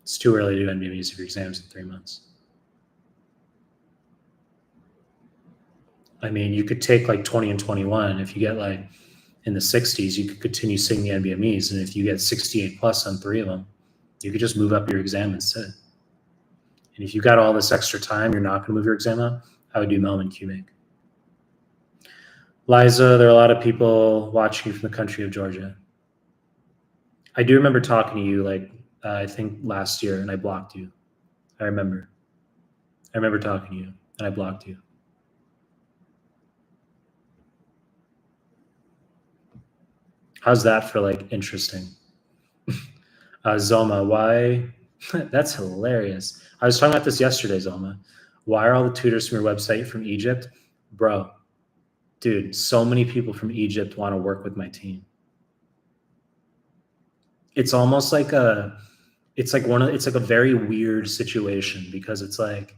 It's too early to do NBMEs if your exam's in 3 months. I mean, you could take like 20 and 21. If you get like in the 60s, you could continue sitting the NBMEs. And if you get 68 plus on 3 of them, you could just move up your exam and sit. And if you got all this extra time, you're not going to move your exam up, I would do Mehlman QBank. Liza, there are a lot of people watching you from the country of Georgia. I do remember talking to you like, I think last year, and I blocked you. I remember talking to you, and I blocked you. How's that for like interesting? Zoma, why? That's hilarious. I was talking about this yesterday, Zoma. Why are all the tutors from your website from Egypt? Bro, dude, so many people from Egypt want to work with my team. It's almost like it's like it's like a very weird situation because it's like,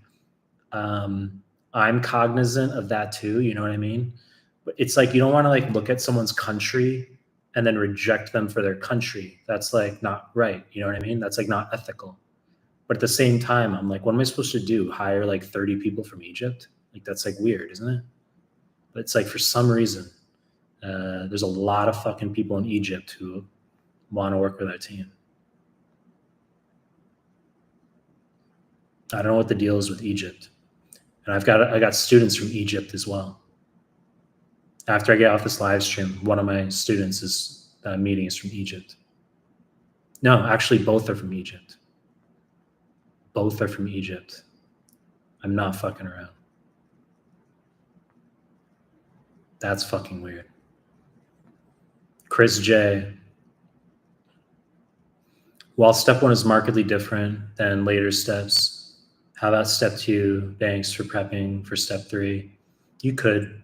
I'm cognizant of that too. You know what I mean? But it's like, you don't want to like look at someone's country and then reject them for their country. That's like not right. You know what I mean? That's like not ethical. But at the same time, I'm like, what am I supposed to do? Hire like 30 people from Egypt? Like, that's like weird, isn't it? But it's like, for some reason, there's a lot of fucking people in Egypt who want to work with our team. I don't know what the deal is with Egypt. And I got students from Egypt as well. After I get off this live stream, one of my students is meeting is from Egypt. No, actually, both are from Egypt. Both are from Egypt. I'm not fucking around. That's fucking weird. Chris J. While step 1 is markedly different than later steps, how about step 2 banks for prepping for step 3? You could.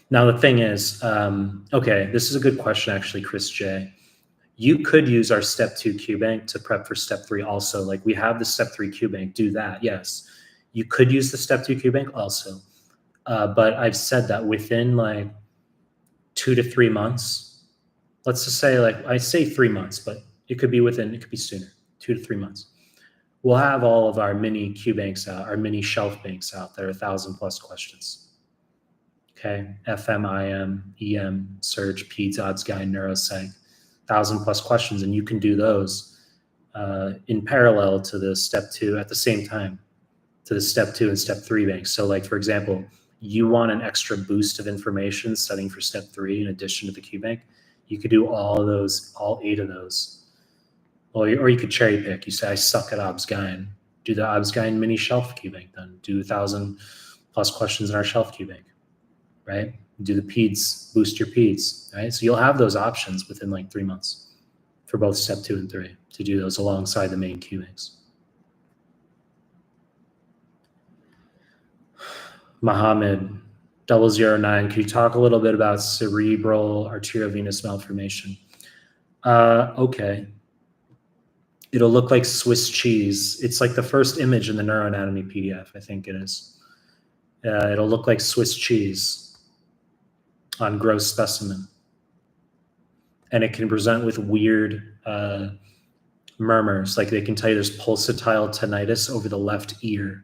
Now, the thing is, okay, this is a good question, actually, Chris J. You could use our step 2 QBank to prep for step 3 also. Like, we have the step 3 QBank, do that, yes. You could use the step 2 QBank also. But I've said that within like 2 to 3 months, let's just say, like, I say 3 months, but it could be sooner, 2 to 3 months. We'll have all of our mini QBanks out, our mini shelf banks out that are 1,000+ questions. Okay, FM, IM, EM, Surge, PEDS, Odds Guy, Neuropsych, 1,000+ questions, and you can do those in parallel to the step 2 at the same time, to the step 2 and step 3 banks. So, like, for example, you want an extra boost of information studying for step 3 in addition to the QBank, you could do all of those, all 8 of those. Or you could cherry pick. You say, I suck at OBSGYN. Do the OBSGYN mini shelf QBank then. Do 1,000+ questions in our shelf QBank, right? Do the PEDS, boost your PEDS, right? So you'll have those options within like 3 months for both step 2 and 3 to do those alongside the main QBanks. Mohammed 009, could you talk a little bit about cerebral arteriovenous malformation? Okay. It'll look like Swiss cheese. It's like the first image in the neuroanatomy PDF, I think it is. It'll look like Swiss cheese on gross specimen. And it can present with weird murmurs. Like, they can tell you there's pulsatile tinnitus over the left ear.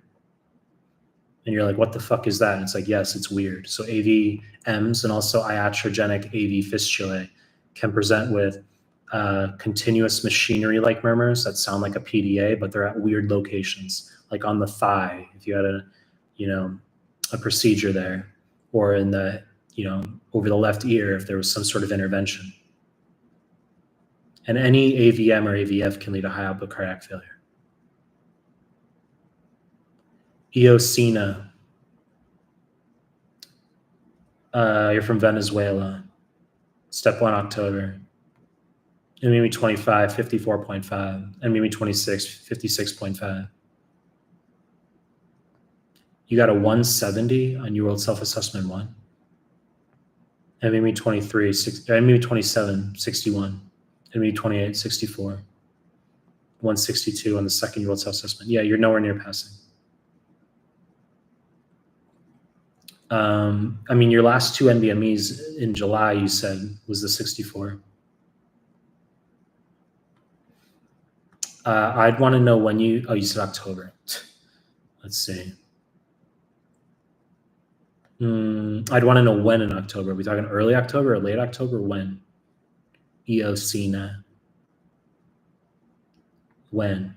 And you're like, what the fuck is that? And it's like, yes, it's weird. So AVMs and also iatrogenic AV fistulae can present with continuous machinery-like murmurs that sound like a PDA, but they're at weird locations, like on the thigh, if you had a procedure there, or in the, over the left ear, if there was some sort of intervention. And any AVM or AVF can lead to high output cardiac failure. Eosina. You're from Venezuela. Step 1, October. NBME 25, 54.5. NBME 26, 56.5. You got a 170 on UWorld Self-Assessment 1. NBME 23, NBME 27, 61. NBME 28, 64. 162 on the second UWorld Self-Assessment. Yeah, you're nowhere near passing. I mean, your last 2 NBMEs in July, you said, was the 64. I'd want to know when you said October. Let's see. I'd want to know when in October. Are we talking early October or late October? When? Eosina. When?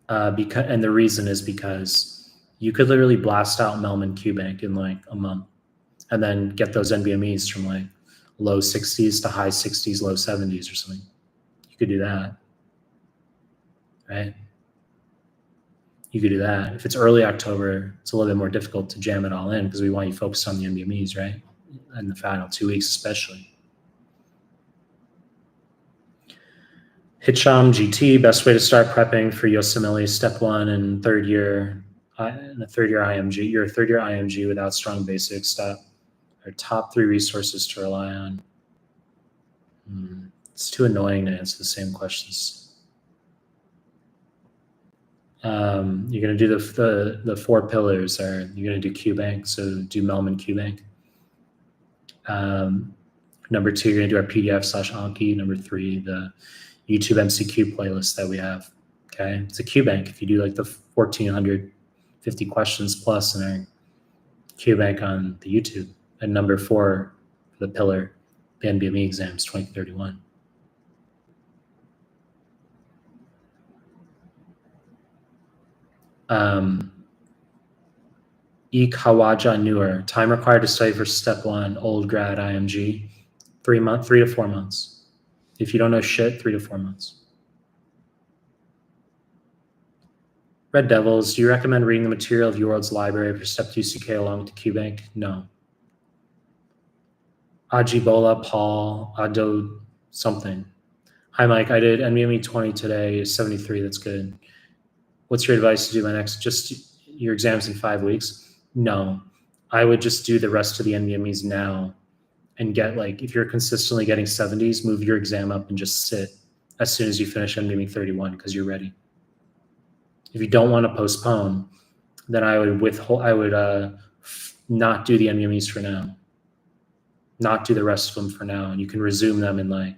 And the reason is because you could literally blast out Mehlman QBank in like a month and then get those NBMEs from like low 60s to high 60s, low 70s or something. You could do that, right? You could do that. If it's early October, it's a little bit more difficult to jam it all in because we want you focused on the NBMEs, right? In the final 2 weeks especially. Hitcham GT, best way to start prepping for USMLE step 1 and third year IMG. Your third year IMG without strong basics. Our top 3 resources to rely on. It's too annoying to answer the same questions. You're going to do the 4 pillars. You're going to do QBank, so do Mehlman QBank. Number 2, you're going to do our PDF/Anki. Number 3, the YouTube MCQ playlist that we have. Okay, it's a QBank. If you do like the 1,450 questions plus in our QBank on the YouTube, and number 4, the pillar, the NBME exams 2031. E. Kawaja Newer, time required to study for step 1, old grad IMG, 3 to 4 months. If you don't know shit, 3 to 4 months. Red Devils, do you recommend reading the material of Your World's library for step 2 CK along with the QBank? No. Ajibola Paul, Ado something. Hi Mike, I did NBME 20 today, 73, that's good. What's your advice to do my next, just your exams in 5 weeks? No, I would just do the rest of the NBMEs now and get like, if you're consistently getting 70s, move your exam up and just sit as soon as you finish NBME 31 because you're ready. If you don't want to postpone, then I would not do the NBMEs for now. Not do the rest of them for now. And you can resume them in like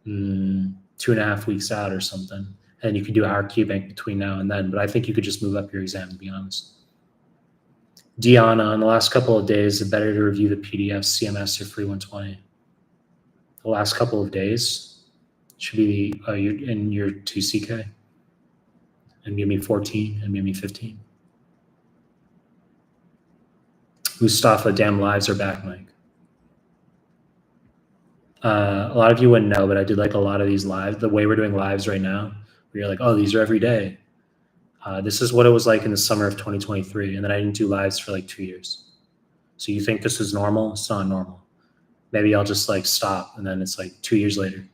2.5 weeks out or something. And you can do our QBank between now and then. But I think you could just move up your exam, to be honest. Diana, in the last couple of days, it's better to review the PDF, CMS, or Free 120. The last couple of days should be in your 2CK. NBME 14, NBME 15. Mustafa, damn lives are back, Mike. A lot of you wouldn't know, but I did like a lot of these lives. The way we're doing lives right now, where you're like, oh, these are every day. This is what it was like in the summer of 2023. And then I didn't do lives for like 2 years. So you think this is normal? It's not normal. Maybe I'll just like stop. And then it's like 2 years later.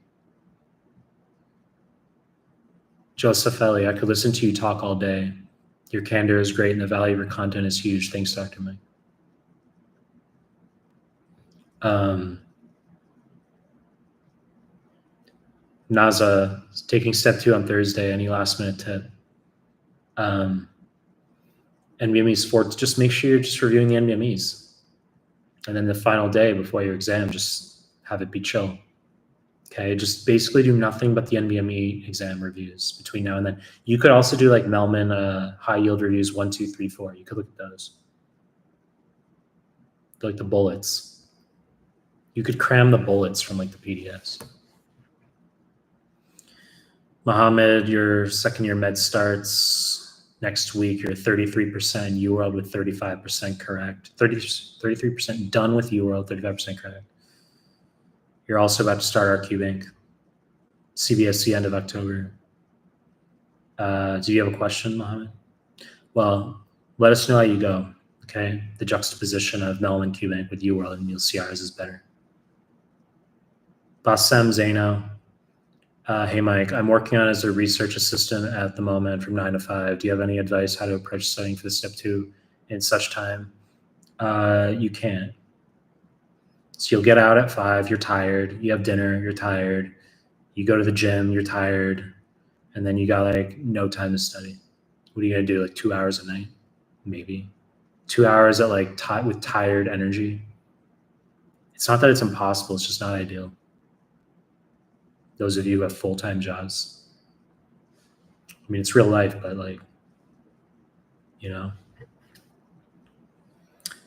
Joseph Ellie, I could listen to you talk all day. Your candor is great and the value of your content is huge. Thanks, Dr. Mike. Naza, taking step 2 on Thursday. Any last minute tip? NBME sports, just make sure you're just reviewing the NBMEs. And then the final day before your exam, just have it be chill. Okay, just basically do nothing but the NBME exam reviews between now and then. You could also do like Mehlman high yield reviews 1, 2, 3, 4. You could look at those. Like the bullets. You could cram the bullets from like the PDFs. Mohammed, your second year med starts next week. You're 33% UWorld with 35% correct. 33% done with UWorld, 35% correct. You're also about to start our QBank. CBSC end of October. Do you have a question, Mohammed? Well, let us know how you go, okay? The juxtaposition of Mehlman QBank with UWorld, and you'll see ours is better. Bassem Zaino. Hey, Mike, I'm working on as a research assistant at the moment from 9 to 5. Do you have any advice how to approach studying for the step 2 in such time? You can't. So you'll get out at 5, you're tired, you have dinner, you're tired, you go to the gym, you're tired, and then you got like no time to study. What are you gonna do, like 2 hours a night? Maybe. 2 hours at like with tired energy. It's not that it's impossible, it's just not ideal. Those of you who have full-time jobs. I mean, it's real life, but like, you know.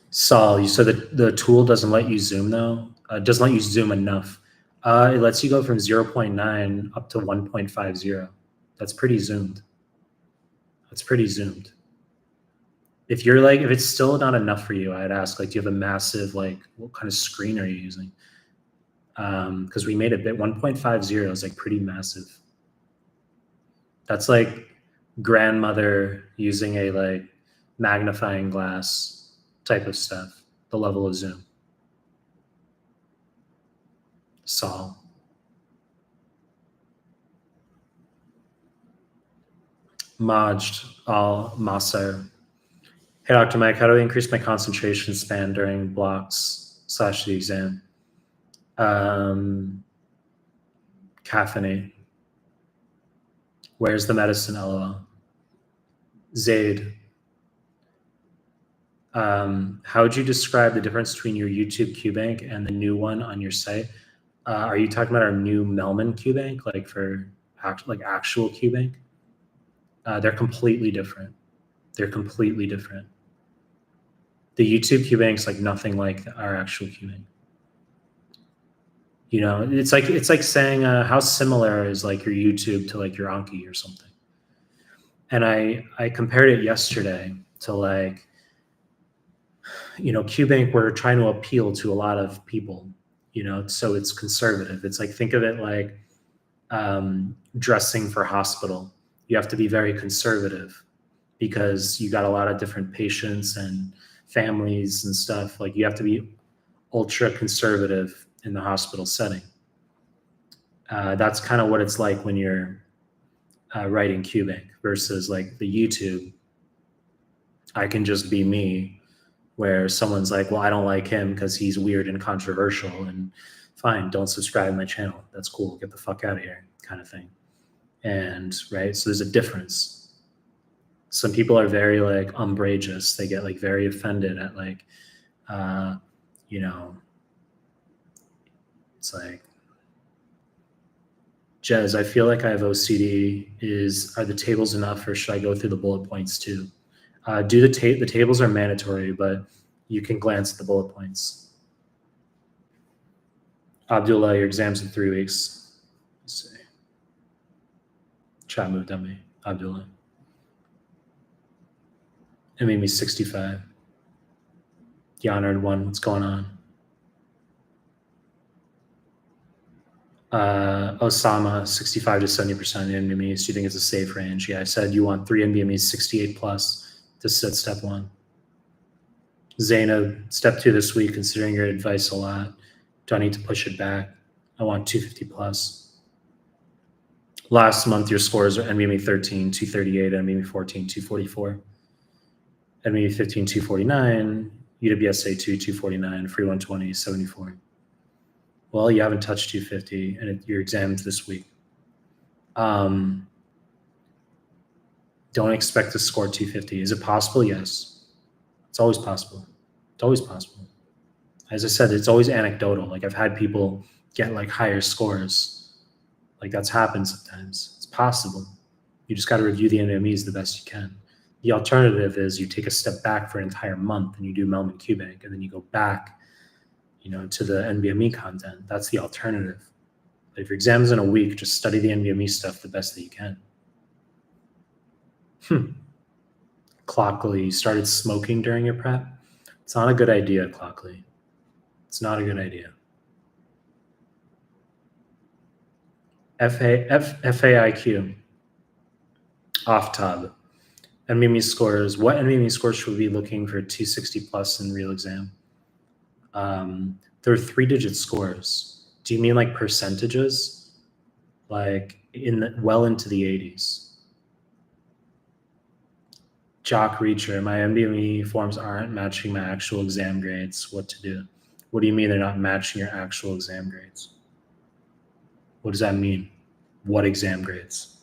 Saul, you said that the tool doesn't let you zoom though. It doesn't let you zoom enough. It lets you go from 0.9 up to 1.50. That's pretty zoomed. That's pretty zoomed. If you're like, if it's still not enough for you, I'd ask, like, do you have a massive, like, what kind of screen are you using? Because we made it bit 1.50 is like pretty massive. That's like grandmother using a like magnifying glass type of stuff, the level of zoom. Saul. Majd al-Masar. Hey, Dr. Mike, how do I increase my concentration span during blocks / the exam? Caffeinate. Where's the medicine, LOL? Zaid. How would you describe the difference between your YouTube QBank and the new one on your site? Are you talking about our new Mehlman QBank, like for actual QBank? They're completely different. They're completely different. The YouTube QBank's like nothing like our actual QBank. You know, it's like saying how similar is like your YouTube to like your Anki or something. And I compared it yesterday to like, you know, QBank, we're trying to appeal to a lot of people, you know, so it's conservative. It's like, think of it like dressing for hospital. You have to be very conservative because you got a lot of different patients and families and stuff. Like you have to be ultra conservative in the hospital setting. That's kind of what it's like when you're writing QBank versus like the YouTube. I can just be me, where someone's like, well, I don't like him because he's weird and controversial, and fine, don't subscribe to my channel. That's cool. Get the fuck out of here, kind of thing. And right, so there's a difference. Some people are very like umbrageous. They get like very offended at like, you know, it's like, Jez, I feel like I have OCD. Are the tables enough, or should I go through the bullet points too? The tables are mandatory, but you can glance at the bullet points. Abdullah, your exam's in 3 weeks. Let's see. Chat moved on me. Abdullah. It made me 65. The honored one, what's going on? Osama, 65 to 70% NBMEs. Do you think it's a safe range? Yeah, I said you want 3 NBMEs, 68 plus to sit step 1. Zainab, step 2 this week, considering your advice a lot. Do I need to push it back? I want 250 plus. Last month, your scores are NBME 13, 238, NBME 14, 244. NBME 15, 249, UWSA 2, 249, free 120, 74. Well, you haven't touched 250, and your exam's this week. Don't expect to score 250. Is it possible? Yes. It's always possible. It's always possible. As I said, it's always anecdotal. Like I've had people get like higher scores. Like that's happened sometimes. It's possible. You just got to review the NBMEs the best you can. The alternative is you take a step back for an entire month and you do Mehlman QBank, and then you go back, you know, to the NBME content. That's the alternative. But if your exam's in a week, just study the NBME stuff the best that you can. Clockley, you started smoking during your prep? It's not a good idea, Clockley. It's not a good idea. FAIQ, off-tab. NBME scores. What NBME scores should we be looking for 260 plus in real exam? There are 3-digit scores. Do you mean like percentages? Like well into the 80s. Jock Reacher, my NBME forms aren't matching my actual exam grades. What to do? What do you mean they're not matching your actual exam grades? What does that mean? What exam grades?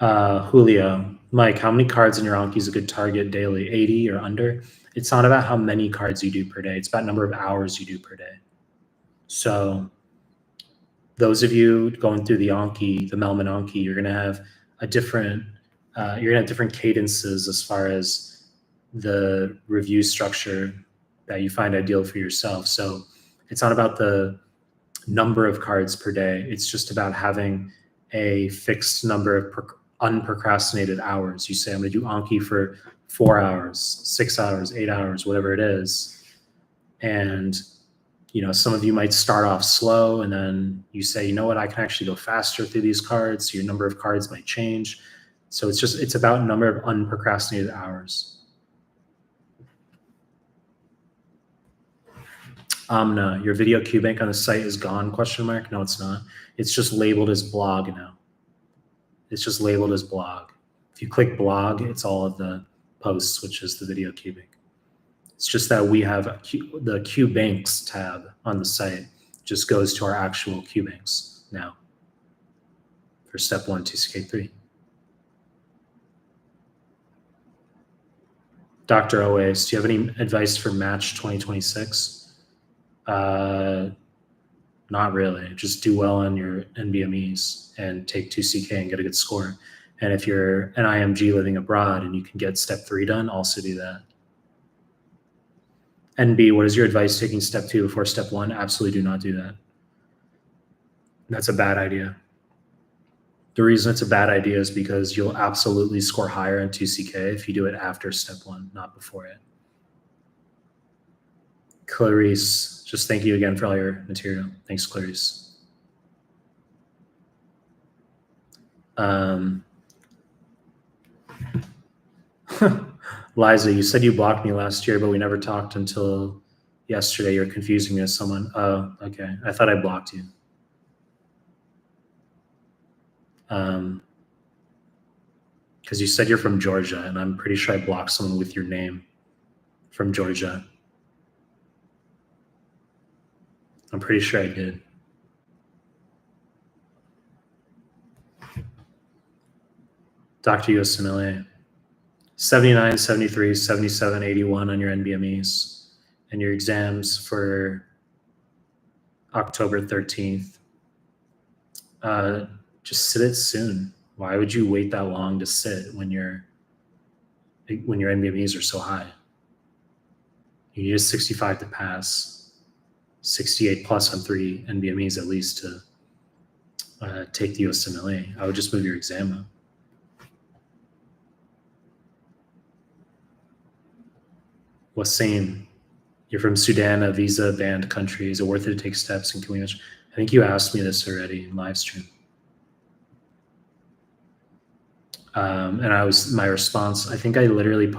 Julio, Mike, how many cards in your Anki is a good target daily? 80 or under? It's not about how many cards you do per day. It's about number of hours you do per day. So those of you going through the Anki, the Mehlman Anki, you're going to have a different, you're going to have different cadences as far as the review structure that you find ideal for yourself. So it's not about the number of cards per day. It's just about having a fixed number of unprocrastinated hours. You say, I'm going to do Anki for 4 hours, 6 hours, 8 hours, whatever it is. And, you know, some of you might start off slow and then you say, you know what, I can actually go faster through these cards. So your number of cards might change. So it's about number of unprocrastinated hours. Amna, your video QBank on the site is gone, question mark? No, it's not. It's just labeled as blog now. It's just labeled as blog. If you click blog, it's all of the posts, which is the video QBank. It's just that we have the QBanks tab on the site. just goes to our actual QBanks now for step 1, 2CK3. Dr. Oasis, do you have any advice for match 2026? Not really. Just do well on your NBMEs and take 2CK and get a good score. And if you're an IMG living abroad and you can get step 3 done, also do that. NB, what is your advice taking step 2 before step 1? Absolutely do not do that. That's a bad idea. The reason it's a bad idea is because you'll absolutely score higher in 2CK if you do it after step 1, not before it. Clarice, just thank you again for all your material. Thanks, Clarice. Liza, you said you blocked me last year, but we never talked until yesterday. You're confusing me with someone. Oh, okay. I thought I blocked you. Because you said you're from Georgia, and I'm pretty sure I blocked someone with your name from Georgia. I'm pretty sure I did. Dr. USMLE, 79, 73, 77, 81 on your NBMEs, and your exams for October 13th. Just sit it soon. Why would you wait that long to sit when your NBMEs are so high? You need a 65 to pass, 68 plus on 3 NBMEs at least to take the USMLE. I would just move your exam up. Wasim, you're from Sudan, a visa banned country. Is it worth it to take steps? And can we mention? I think you asked me this already in live stream. And my response, I think I literally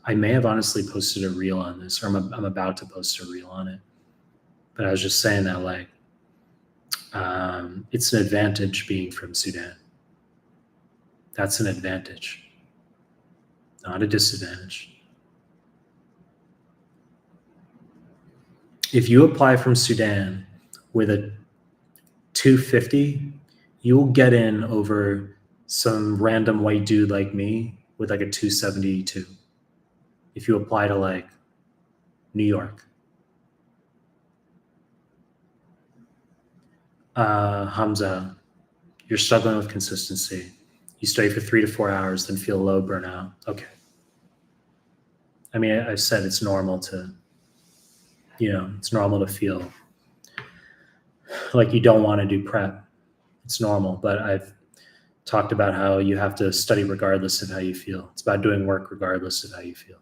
I may have honestly posted a reel on this, or I'm about to post a reel on it. But I was just saying that, like, it's an advantage being from Sudan. That's an advantage, not a disadvantage. If you apply from Sudan with a 250, you'll get in over some random white dude like me with like a 272. If you apply to like New York. Hamza, you're struggling with consistency. You study for 3 to 4 hours, then feel low burnout. Okay. I mean, I've said it's normal to, it's normal to feel like you don't want to do prep. It's normal, but I've talked about how you have to study regardless of how you feel. It's about doing work regardless of how you feel.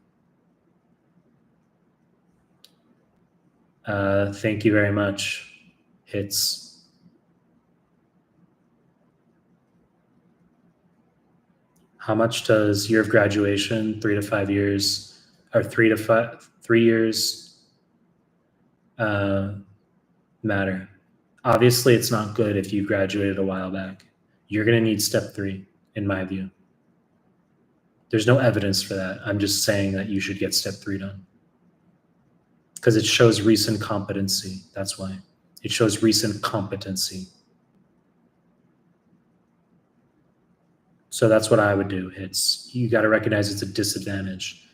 Thank you very much. Hits. How much does year of graduation, 3 to 5 years, or 3 years matter? Obviously, it's not good if you graduated a while back. You're going to need step 3, in my view. There's no evidence for that. I'm just saying that you should get step 3 done. Because it shows recent competency. That's why. It shows recent competency. So that's what I would do. You got to recognize it's a disadvantage.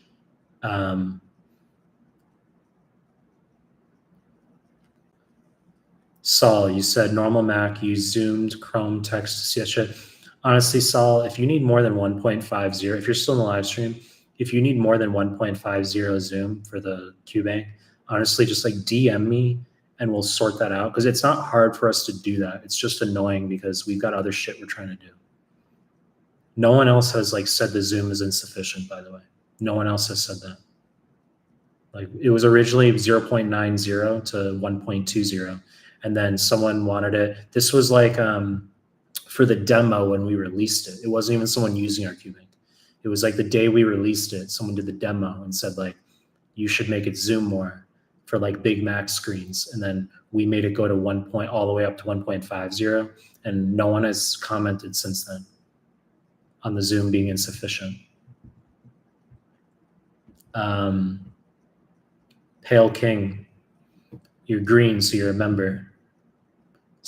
Saul, you said normal Mac, you zoomed Chrome text to see. Honestly, Saul, if you need more than 1.50, if you're still in the live stream, if you need more than 1.50 zoom for the QBank, honestly, just like DM me and we'll sort that out. Because it's not hard for us to do that. It's just annoying because we've got other shit we're trying to do. No one else has said the zoom is insufficient, by the way. No one else has said that. It was originally 0.90 to 1.20. And then someone wanted it. This was for the demo when we released it. It wasn't even someone using our QBank. It was the day we released it, someone did the demo and said you should make it zoom more for Big Mac screens. And then we made it go to all the way up to 1.50. And no one has commented since then on the zoom being insufficient. Pale King, you're green, so you're a member.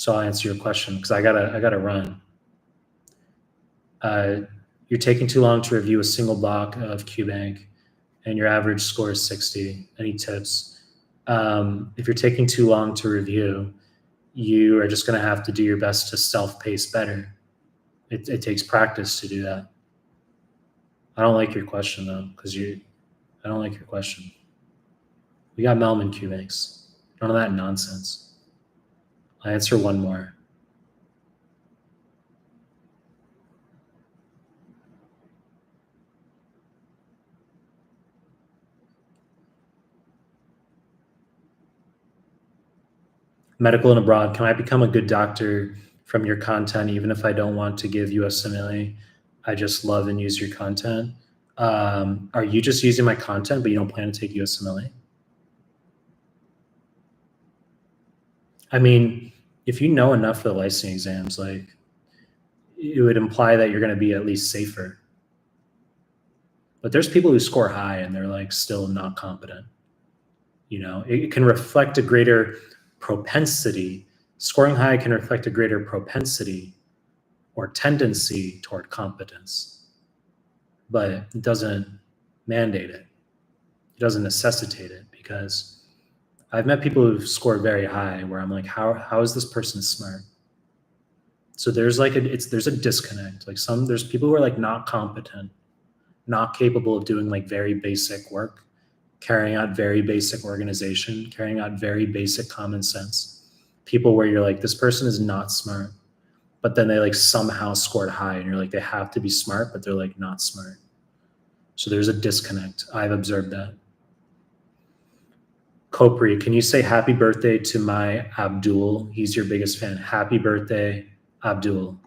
So I'll answer your question because I gotta run. You're taking too long to review a single block of QBank, and your average score is 60. Any tips? If you're taking too long to review, you are just going to have to do your best to self-pace better. It takes practice to do that. I don't like your question though, because I don't like your question. We got Mehlman QBanks. None of that nonsense. I'll answer one more. Medical and abroad. Can I become a good doctor from your content, even if I don't want to give USMLE? I just love and use your content. Are you just using my content, but you don't plan to take USMLE? I mean, if you know enough for the licensing exams, like it would imply that you're going to be at least safer. But there's people who score high and they're like still not competent. You know, it can reflect a greater propensity. Scoring high can reflect a greater propensity or tendency toward competence, but it doesn't mandate it. It doesn't necessitate it, because I've met people who've scored very high where I'm like, how is this person smart? So there's like there's a disconnect. Like there's people who are like not competent, not capable of doing like very basic work, carrying out very basic organization, carrying out very basic common sense. People where you're like, this person is not smart, but then they like somehow scored high and you're like, they have to be smart, but they're like not smart. So there's a disconnect. I've observed that. Kopri, can you say happy birthday to my Abdul? He's your biggest fan. Happy birthday, Abdul.